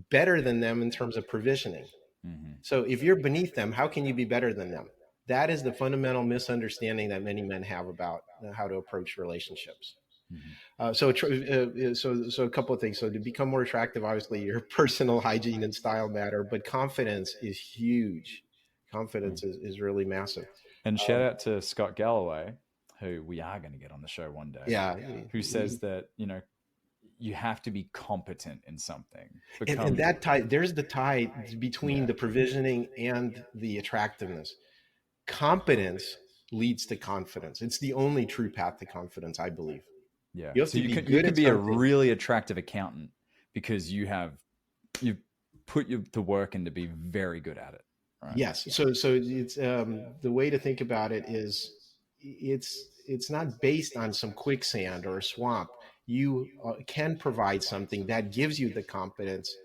S3: better than them in terms of provisioning.
S2: Mm-hmm.
S3: So if you're beneath them, how can you be better than them? That is the fundamental misunderstanding that many men have about how to approach relationships.
S2: Mm-hmm.
S3: So a couple of things. So to become more attractive, obviously your personal hygiene and style matter, but confidence is huge. Confidence is really massive.
S2: And shout out to Scott Galloway, who we are going to get on the show one day,
S3: Yeah.
S2: who says that, you have to be competent in something.
S3: And that tie, there's the tie between
S2: Yeah.
S3: the provisioning and the attractiveness. Competence leads to confidence. It's the only true path to confidence, I believe.
S2: Yeah.
S3: You have
S2: So
S3: to
S2: you
S3: be
S2: can
S3: good at
S2: be a
S3: something.
S2: really attractive accountant because you've put the work in to be very good at it. Right?
S3: Yes. So it's the way to think about it is it's not based on some quicksand or a swamp. You can provide something that gives you the competence,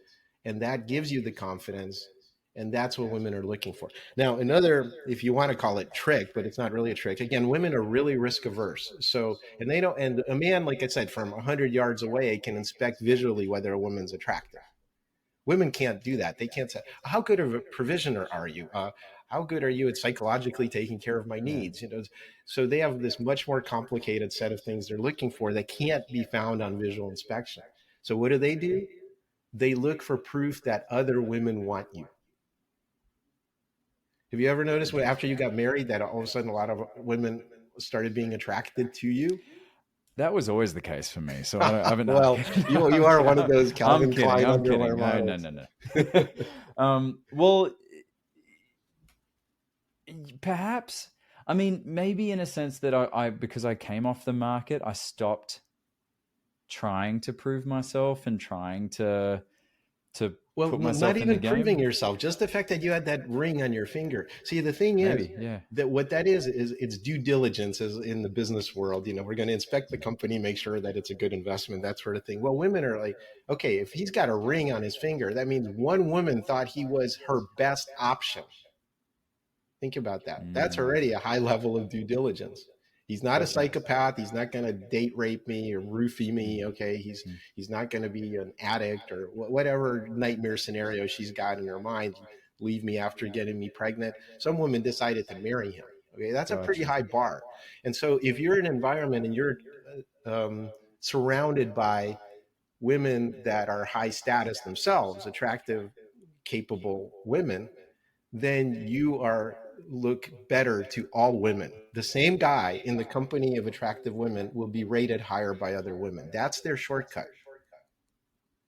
S3: and that gives you the confidence, and that's what women are looking for. Now, another, if you want to call it trick, but it's not really a trick. Again, women are really risk averse. So, and they don't. And a man, like I said, from 100 yards away, can inspect visually whether a woman's attractive. Women can't do that. They can't say, "How good of a provisioner are you? How good are you at psychologically taking care of my
S2: Yeah.
S3: needs?" So they have this much more complicated set of things they're looking for that can't be found on visual inspection. So what do? They look for proof that other women want you. Have you ever noticed when after you got married that all of a sudden a lot of women started being attracted to you?
S2: That was always the case for me. So I haven't.
S3: Well, you are one of those
S2: I'm
S3: Calvin
S2: kidding.
S3: Klein
S2: I'm kidding.
S3: underwear models.
S2: No. Well, perhaps. I mean, maybe in a sense that I because I came off the market, I stopped trying to prove myself and trying to
S3: Well,
S2: put
S3: not
S2: myself in the
S3: even proving
S2: game.
S3: yourself, just the fact that you had that ring on your finger. See, the thing is
S2: Maybe, yeah.
S3: that what that is it's due diligence as in the business world. We're going to inspect the company, make sure that it's a good investment, that sort of thing. Well, women are like, okay, if he's got a ring on his finger, that means one woman thought he was her best option. Think about that. That's already a high level of due diligence. He's not a psychopath. He's not going to date rape me or roofie me. Okay, he's not going to be an addict or whatever nightmare scenario she's got in her mind. Leave me after getting me pregnant. Some woman decided to marry him. Okay, that's a pretty high bar. And so if you're in an environment and you're surrounded by women that are high status themselves, attractive, capable women, then you are look better to all women. The same guy in the company of attractive women will be rated higher by other women. That's their shortcut.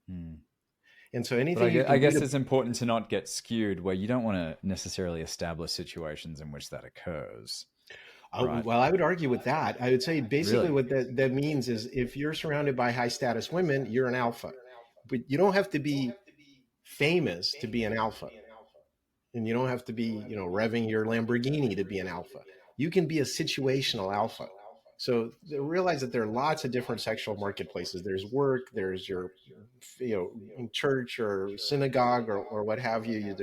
S3: And so
S2: But
S3: anything you
S2: I
S3: can do
S2: guess
S3: to,
S2: it's important to not get skewed where you don't want to necessarily establish situations in which that occurs. Right.
S3: well, I would argue with that. I would say basically
S2: Really?
S3: what that means is if you're surrounded by high status women, you're an alpha. But you don't have to be famous to be an alpha. And you don't have to be, revving your Lamborghini to be an alpha. You can be a situational alpha. So realize that there are lots of different sexual marketplaces. There's work, there's your, church or synagogue or what have you.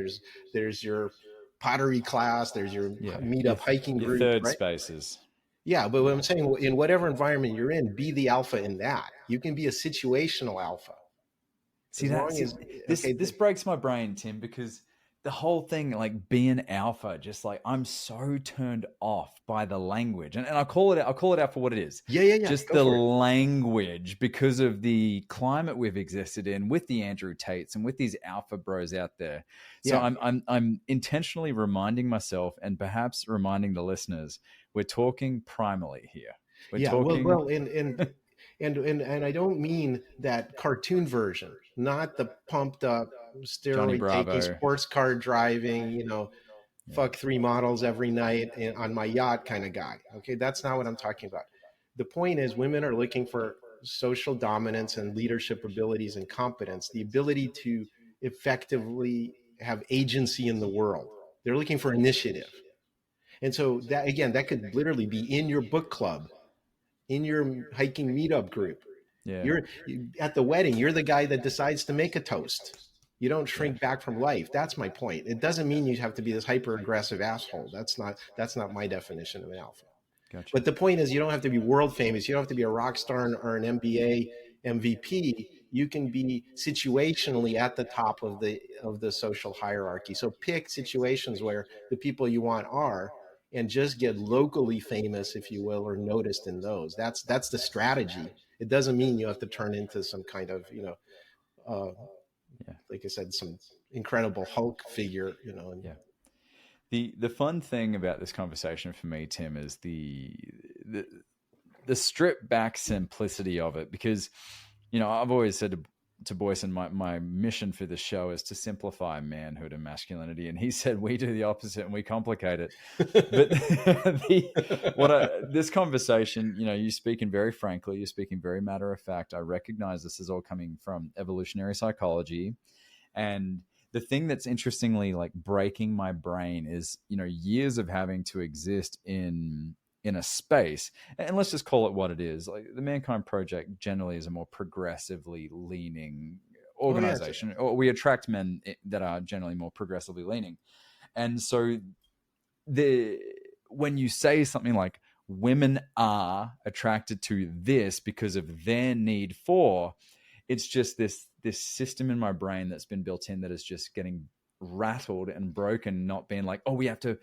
S3: There's your pottery class, there's your meetup hiking
S2: your
S3: group,
S2: third
S3: right?
S2: spaces.
S3: Yeah, but what I'm saying, in whatever environment you're in, be the alpha in that. You can be a situational alpha.
S2: See this breaks my brain, Tim, because the whole thing, like being alpha, just like I'm so turned off by the language, and I'll call it out for what it is.
S3: Yeah.
S2: Just the language, because of the climate we've existed in with the Andrew Tates and with these alpha bros out there. So I'm intentionally reminding myself and perhaps reminding the listeners, we're talking primally here. We're talking.
S3: Well, and I don't mean that cartoon version, not the pumped up
S2: Johnny
S3: steroid taking,
S2: Bravo.
S3: sports car driving, fuck 3 models every night on my yacht kind of guy. Okay, that's not what I'm talking about. The point is, women are looking for social dominance and leadership abilities and competence, the ability to effectively have agency in the world. They're looking for initiative. And so that, again, that could literally be in your book club, in your hiking meetup group.
S2: Yeah.
S3: You're at the wedding, you're the guy that decides to make a toast. You don't
S2: Yeah.
S3: shrink back from life. That's my point. It doesn't mean you have to be this hyper aggressive asshole. That's not my definition of an alpha.
S2: Gotcha.
S3: But the point is, you don't have to be world famous. You don't have to be a rock star or an NBA MVP. You can be situationally at the top of the social hierarchy. So pick situations where the people you want are, and just get locally famous, if you will, or noticed in those. That's the strategy. It doesn't mean you have to turn into some kind of, uh,
S2: Yeah.
S3: like I said, some incredible Hulk figure, And
S2: Yeah. The fun thing about this conversation for me, Tim, is the stripped back simplicity of it, because I've always said to Boyson, my mission for the show is to simplify manhood and masculinity, and he said we do the opposite and we complicate it. But this conversation, you're speaking very frankly, you're speaking very matter of fact. I recognize this is all coming from evolutionary psychology. And the thing that's interestingly like breaking my brain is, years of having to exist in a space, and let's just call it what it is. Like the Mankind Project generally is a more progressively leaning organization, or we attract men that are generally more progressively leaning. And so when you say something like women are attracted to this because of their need for, it's just this system in my brain that's been built in that is just getting rattled and broken, not being like, oh, we have to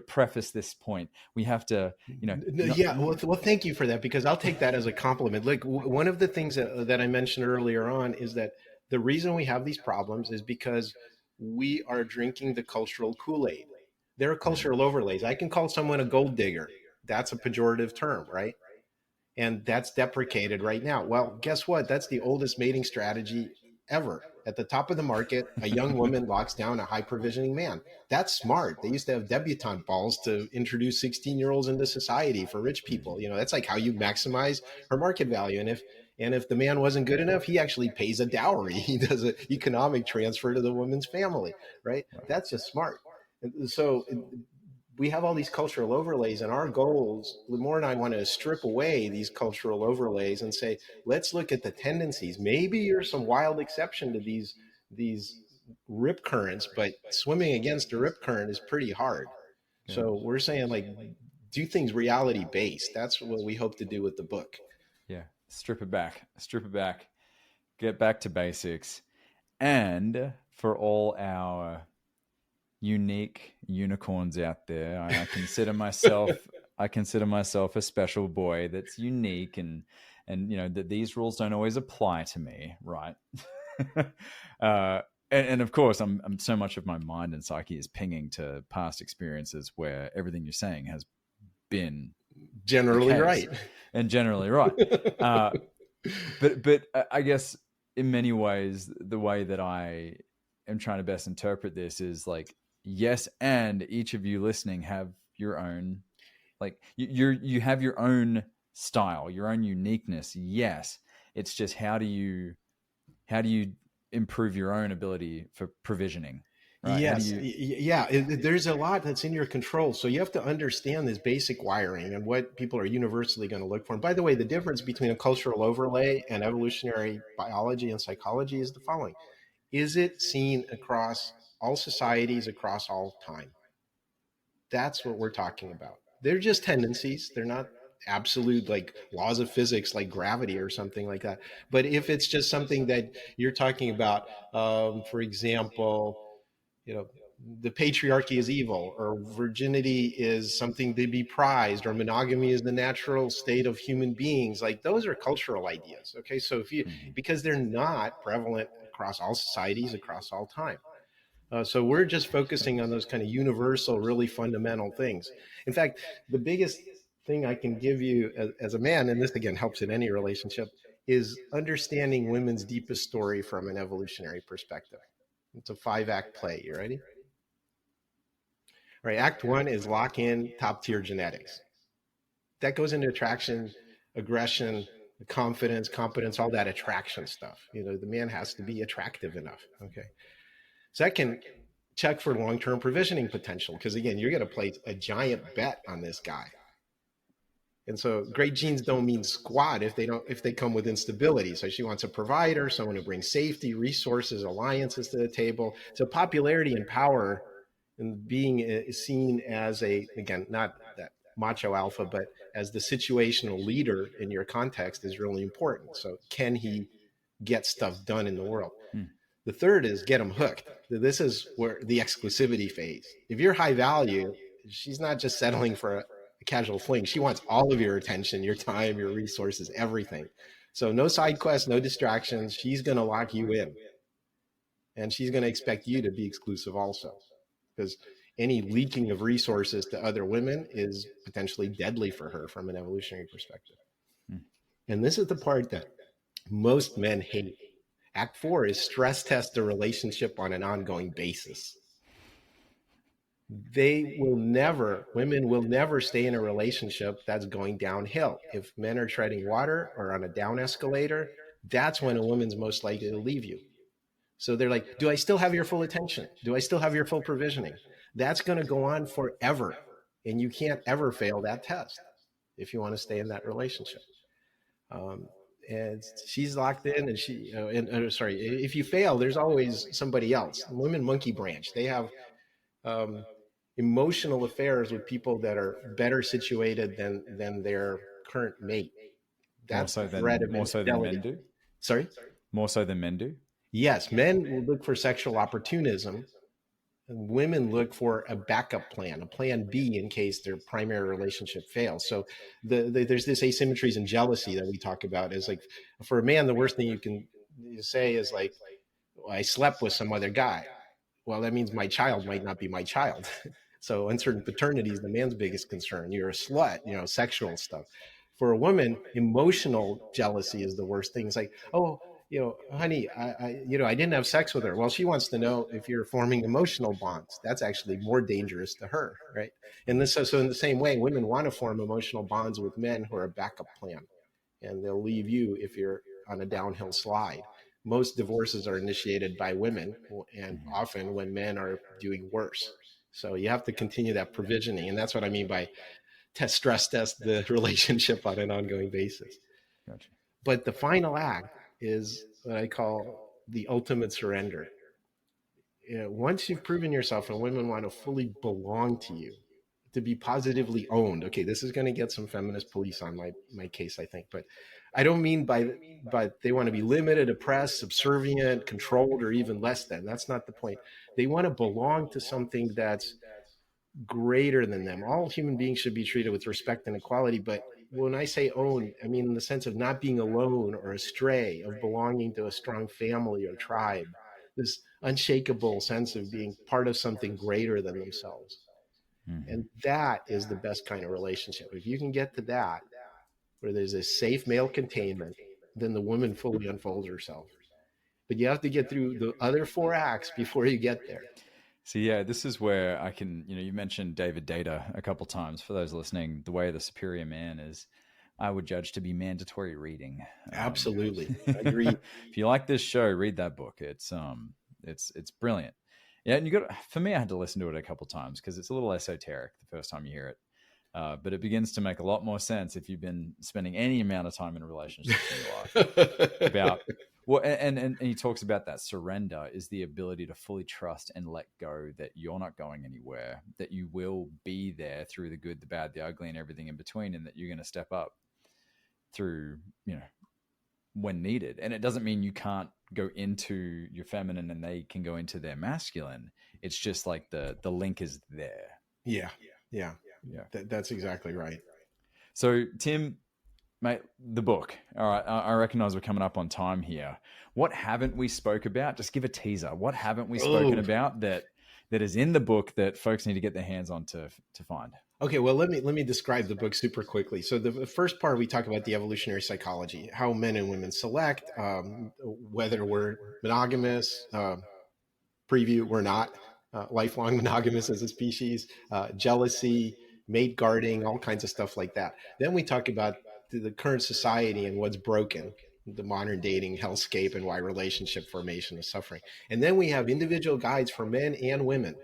S2: preface this point, we have to
S3: well, thank you for that, because I'll take that as a compliment. Like one of the things that I mentioned earlier on is that the reason we have these problems is because we are drinking the cultural Kool-Aid. There are cultural overlays. I can call someone a gold digger. That's a pejorative term, right? And that's deprecated right now. Well, guess what? That's the oldest mating strategy ever. At the top of the market, a young woman locks down a high provisioning man. That's smart. They used to have debutante balls to introduce 16-year-olds into society for rich people. That's like how you maximize her market value. And if the man wasn't good enough, he actually pays a dowry. He does an economic transfer to the woman's family, right? That's just smart. So we have all these cultural overlays, and our goals, Lamore and I want to strip away these cultural overlays and say, let's look at the tendencies. Maybe you're some wild exception to these rip currents, but swimming against a rip current is pretty hard. So we're saying, like, do things reality based. That's what we hope to do with the book.
S2: Yeah. Strip it back, get back to basics. And for all our unique unicorns out there, I consider myself a special boy that's unique, and that these rules don't always apply to me, right? And of course, I'm so much of my mind and psyche is pinging to past experiences where everything you're saying has been
S3: generally right,
S2: and generally right. But I guess in many ways, the way that I am trying to best interpret this is like, yes, and each of you listening have your own, like you have your own style, your own uniqueness. Yes, it's just how do you improve your own ability for provisioning? Right?
S3: Yes. There's a lot that's in your control. So you have to understand this basic wiring and what people are universally going to look for. And by the way, the difference between a cultural overlay and evolutionary biology and psychology is the following. Is it seen across all societies, across all time? That's what we're talking about. They're just tendencies. They're not absolute like laws of physics like gravity or something like that. But if it's just something that you're talking about, for example, the patriarchy is evil, or virginity is something to be prized, or monogamy is the natural state of human beings, like those are cultural ideas. Okay, so because they're not prevalent across all societies, across all time. So we're just focusing on those kind of universal, really fundamental things. In fact, the biggest thing I can give you as a man, and this again helps in any relationship, is understanding women's deepest story from an evolutionary perspective. It's a 5-act play. You ready? All right. Act 1 is lock in top tier genetics. That goes into attraction, aggression, confidence, competence, all that attraction stuff. The man has to be attractive enough. Okay. Second, check for long-term provisioning potential, because again, you're going to place a giant bet on this guy. And so great genes don't mean squat if they come with instability. So she wants a provider, someone who brings safety, resources, alliances to the table. So popularity and power and being seen as again, not that macho alpha, but as the situational leader in your context is really important. So can he get stuff done in the world?
S2: Hmm.
S3: The third is get them hooked. This is where the exclusivity phase. If you're high value, she's not just settling for a casual fling. She wants all of your attention, your time, your resources, everything. So no side quests, no distractions. She's going to lock you in. And she's going to expect you to be exclusive also. Because any leaking of resources to other women is potentially deadly for her from an evolutionary perspective.
S2: Hmm.
S3: And this is the part that most men hate. Act 4 is stress test the relationship on an ongoing basis. Women will never stay in a relationship that's going downhill. If men are treading water or on a down escalator, that's when a woman's most likely to leave you. So they're like, do I still have your full attention? Do I still have your full provisioning? That's going to go on forever. And you can't ever fail that test if you want to stay in that relationship. And she's locked in, and if you fail, there's always somebody else. Women monkey branch. They have emotional affairs with people that are better situated than their current mate. That's the threat of
S2: more so than
S3: infidelity.
S2: men do.
S3: Sorry?
S2: More so than men do.
S3: Yes, men will look for sexual opportunism, and women look for a backup plan, a plan B in case their primary relationship fails. So there's this asymmetries and jealousy that we talk about. Is like, for a man, the worst thing you can say is like, well, I slept with some other guy. Well, that means my child might not be my child. So uncertain paternity is the man's biggest concern. You're a slut, sexual stuff. For a woman, emotional jealousy is the worst thing. It's like, oh, honey, I didn't have sex with her. Well, she wants to know if you're forming emotional bonds. That's actually more dangerous to her, right? And this, so in the same way, women want to form emotional bonds with men who are a backup plan, and they'll leave you if you're on a downhill slide. Most divorces are initiated by women, and often when men are doing worse. So you have to continue that provisioning, and that's what I mean by stress test the relationship on an ongoing basis.
S2: Gotcha.
S3: But the final act is what I call the ultimate surrender. Once you've proven yourself and women want to fully belong to you, to be positively owned. Okay, this is going to get some feminist police on my case, I think, but I don't mean but they want to be limited, oppressed, subservient, controlled, or even less than. That's not the point. They want to belong to something that's greater than them. All human beings should be treated with respect and equality, but when I say own, I mean in the sense of not being alone or astray, of belonging to a strong family or tribe, this unshakable sense of being part of something greater than themselves.
S2: Mm-hmm.
S3: And that is the best kind of relationship. If you can get to that, where there's a safe male containment, then the woman fully unfolds herself. But you have to get through the other 4 acts before you get there.
S2: So yeah, this is where I can, you mentioned David Data a couple times. For those listening, The Way of the Superior Man is, I would judge to be mandatory reading.
S3: Absolutely. I agree.
S2: If you like this show, read that book. It's brilliant. Yeah, and for me, I had to listen to it a couple times because it's a little esoteric the first time you hear it. But it begins to make a lot more sense if you've been spending any amount of time in relationships in your life. About and he talks about that surrender is the ability to fully trust and let go that you're not going anywhere, that you will be there through the good, the bad, the ugly, and everything in between, and that you're going to step up through, when needed. And it doesn't mean you can't go into your feminine and they can go into their masculine. It's just like the link is there.
S3: Yeah. That's exactly right.
S2: So Tim, mate, the book. All right, I recognize we're coming up on time here. What haven't we spoke about? Just give a teaser. What haven't we spoken about that is in the book that folks need to get their hands on to find?
S3: Okay, well, let me describe the book super quickly. So the first part, we talk about the evolutionary psychology, how men and women select, whether we're monogamous, preview, we're not, lifelong monogamous as a species, jealousy, mate guarding, all kinds of stuff like that. Then we talk about the current society and what's broken. the modern dating hellscape and why relationship formation is suffering. And then we have individual guides for men and women,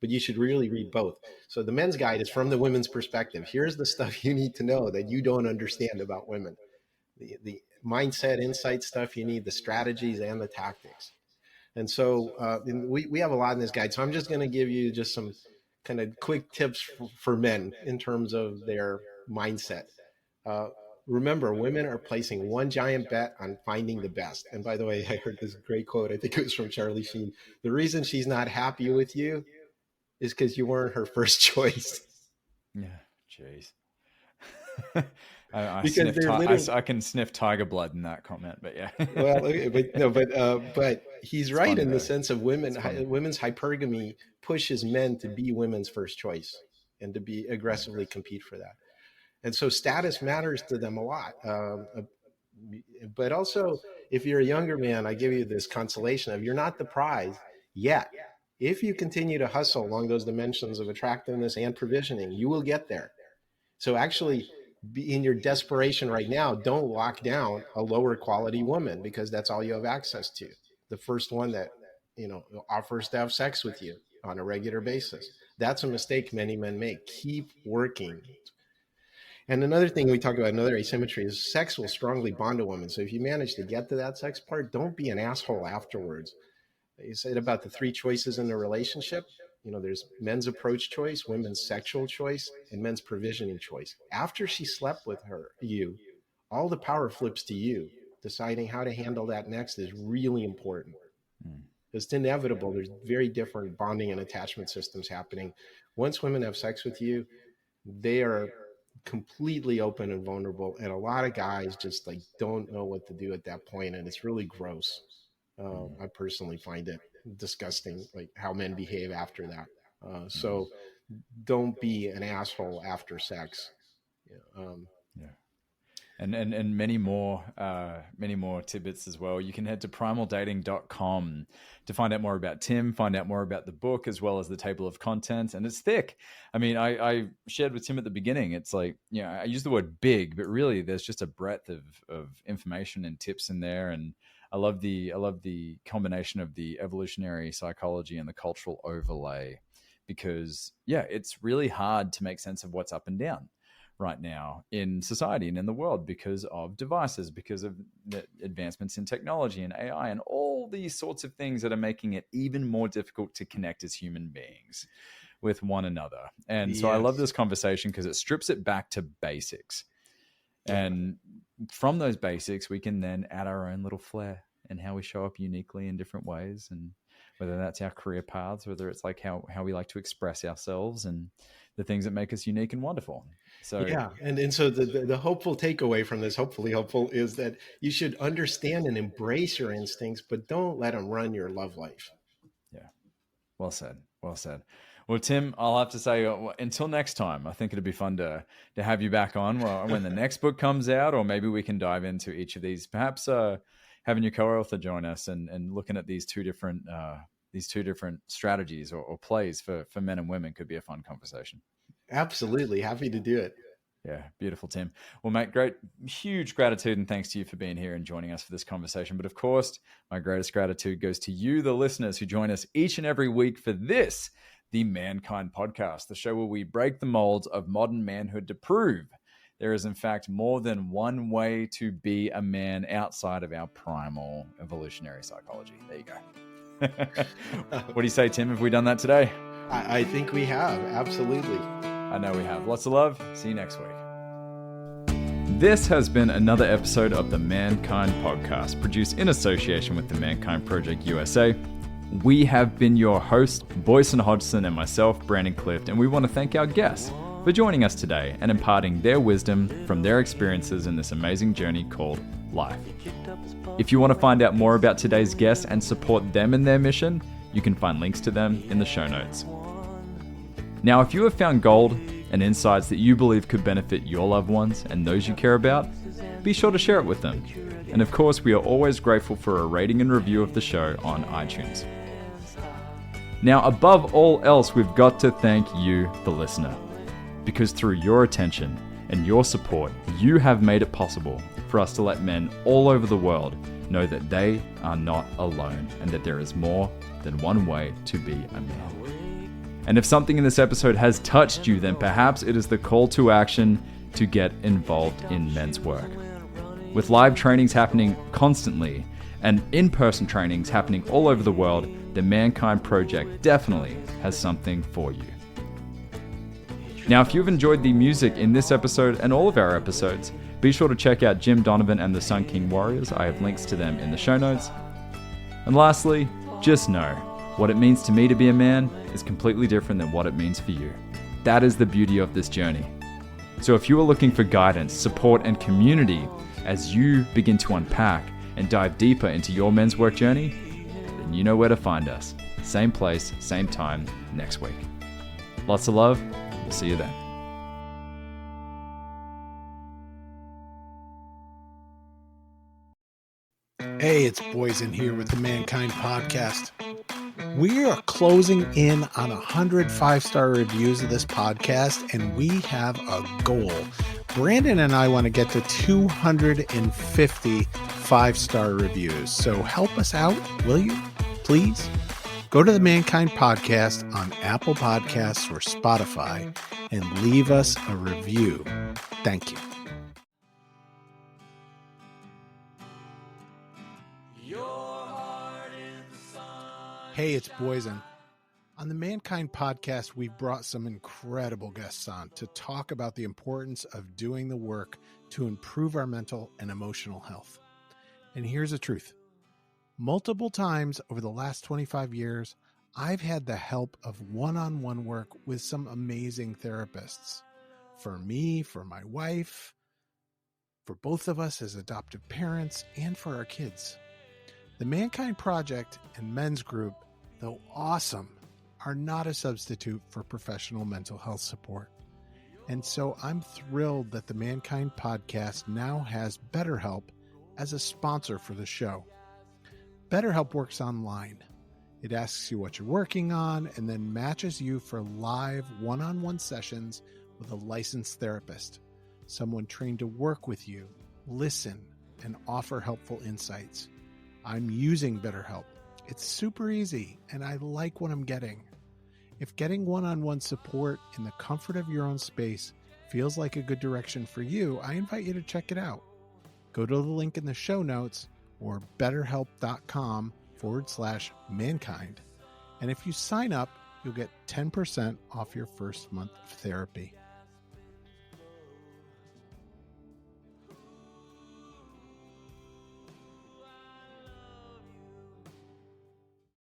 S3: but you should really read both. So the men's guide is from the women's perspective. Here's the stuff you need to know that you don't understand about women. The mindset, insight stuff you need, the strategies and the tactics. And so we have a lot in this guide. So I'm just going to give you just some kind of quick tips for men in terms of their mindset. Remember, women are placing one giant bet on finding the best. And by the way, I heard this great quote. I think it was from Charlie Sheen. The reason she's not happy with you is because you weren't her first choice.
S2: Yeah, jeez. I can sniff tiger blood in that comment, but yeah.
S3: Well, okay, but he's right in the sense of women's hypergamy pushes men to be women's first choice and to be aggressively compete for that. And so status matters to them a lot. But also, if you're a younger man, I give you this consolation of you're not the prize yet. If you continue to hustle along those dimensions of attractiveness and provisioning, you will get there. So actually, in your desperation right now, don't lock down a lower quality woman because that's all you have access to. The first one that, offers to have sex with you on a regular basis. That's a mistake many men make. Keep working. And another thing we talk about, another asymmetry, is sex will strongly bond a woman. So if you manage to get to that sex part, don't be an asshole afterwards. You said about the 3 choices in the relationship. There's men's approach choice, women's sexual choice, and men's provisioning choice. After she slept with you, all the power flips to you. Deciding how to handle that next is really important. It's inevitable. There's very different bonding and attachment systems happening. Once women have sex with you, they are completely open and vulnerable. And a lot of guys just don't know what to do at that point. And it's really gross. I personally find it disgusting, how men behave after that. So don't be an asshole after sex.
S2: Yeah. And many more tidbits as well. You can head to primaldating.com to find out more about Tim, find out more about the book, as well as the table of contents. And it's thick. I mean, I shared with Tim at the beginning, it's I use the word big, but really there's just a breadth of information and tips in there. And I love the combination of the evolutionary psychology and the cultural overlay, because it's really hard to make sense of what's up and down right now in society and in the world because of devices, because of the advancements in technology and AI and all these sorts of things that are making it even more difficult to connect as human beings with one another. And so I love this conversation because it strips it back to basics. And from those basics, we can then add our own little flair and how we show up uniquely in different ways. And whether that's our career paths, whether it's how we like to express ourselves and the things that make us unique and wonderful. So
S3: and so the hopeful takeaway from this, hopefully helpful, is that you should understand and embrace your instincts, but don't let them run your love life.
S2: Yeah, well said. Well, Tim, I'll have to say, until next time, I think it'd be fun to have you back on when the next book comes out, or maybe we can dive into each of these. Perhaps having your co-author join us and looking at these two different strategies or plays for men and women could be a fun conversation.
S3: Absolutely. Happy to do it.
S2: Yeah, beautiful, Tim. Well, mate, huge gratitude and thanks to you for being here and joining us for this conversation. But of course, my greatest gratitude goes to you, the listeners, who join us each and every week for this, the Mankind Podcast, the show where we break the molds of modern manhood to prove there is, in fact, more than one way to be a man outside of our primal evolutionary psychology. There you go. What do you say, Tim? Have we done that today?
S3: I think we have. Absolutely.
S2: I know we have. Lots of love. See you next week. This has been another episode of the Mankind Podcast, produced in association with the Mankind Project USA. We have been your hosts, Boyson Hodgson, and myself, Brandon Clift, and we want to thank our guests for joining us today and imparting their wisdom from their experiences in this amazing journey called life. If you want to find out more about today's guests and support them in their mission, you can find links to them in the show notes. Now, if you have found gold and insights that you believe could benefit your loved ones and those you care about, be sure to share it with them. And of course, we are always grateful for a rating and review of the show on iTunes. Now, above all else, we've got to thank you, the listener, because through your attention and your support, you have made it possible for us to let men all over the world know that they are not alone and that there is more than one way to be a man. And if something in this episode has touched you, then perhaps it is the call to action to get involved in men's work. With live trainings happening constantly and in-person trainings happening all over the world, the Mankind Project definitely has something for you. Now, if you've enjoyed the music in this episode and all of our episodes, be sure to check out Jim Donovan and the Sun King Warriors. I have links to them in the show notes. And lastly, just know, what it means to me to be a man is completely different than what it means for you. That is the beauty of this journey. So if you are looking for guidance, support, and community as you begin to unpack and dive deeper into your men's work journey, then you know where to find us. Same place, same time, next week. Lots of love. We'll see you then.
S4: Hey, it's Boysen here with the Mankind Podcast. We are closing in on 100 5-star reviews of this podcast, and we have a goal. Brandon and I want to get to 250 5-star reviews. So help us out, will you? Please go to the Mankind Podcast on Apple Podcasts or Spotify and leave us a review. Thank you. Hey, it's Boysen. On the Mankind Podcast, we've brought some incredible guests on to talk about the importance of doing the work to improve our mental and emotional health. And here's the truth. Multiple times over the last 25 years, I've had the help of one-on-one work with some amazing therapists. For me, for my wife, for both of us as adoptive parents, and for our kids. The Mankind Project and Men's Group, though awesome, are not a substitute for professional mental health support. And so I'm thrilled that the Mankind Podcast now has BetterHelp as a sponsor for the show. BetterHelp works online. It asks you what you're working on and then matches you for live one-on-one sessions with a licensed therapist, someone trained to work with you, listen, and offer helpful insights. I'm using BetterHelp. It's super easy, and I like what I'm getting. If getting one-on-one support in the comfort of your own space feels like a good direction for you, I invite you to check it out. Go to the link in the show notes or betterhelp.com/mankind. And if you sign up, you'll get 10% off your first month of therapy.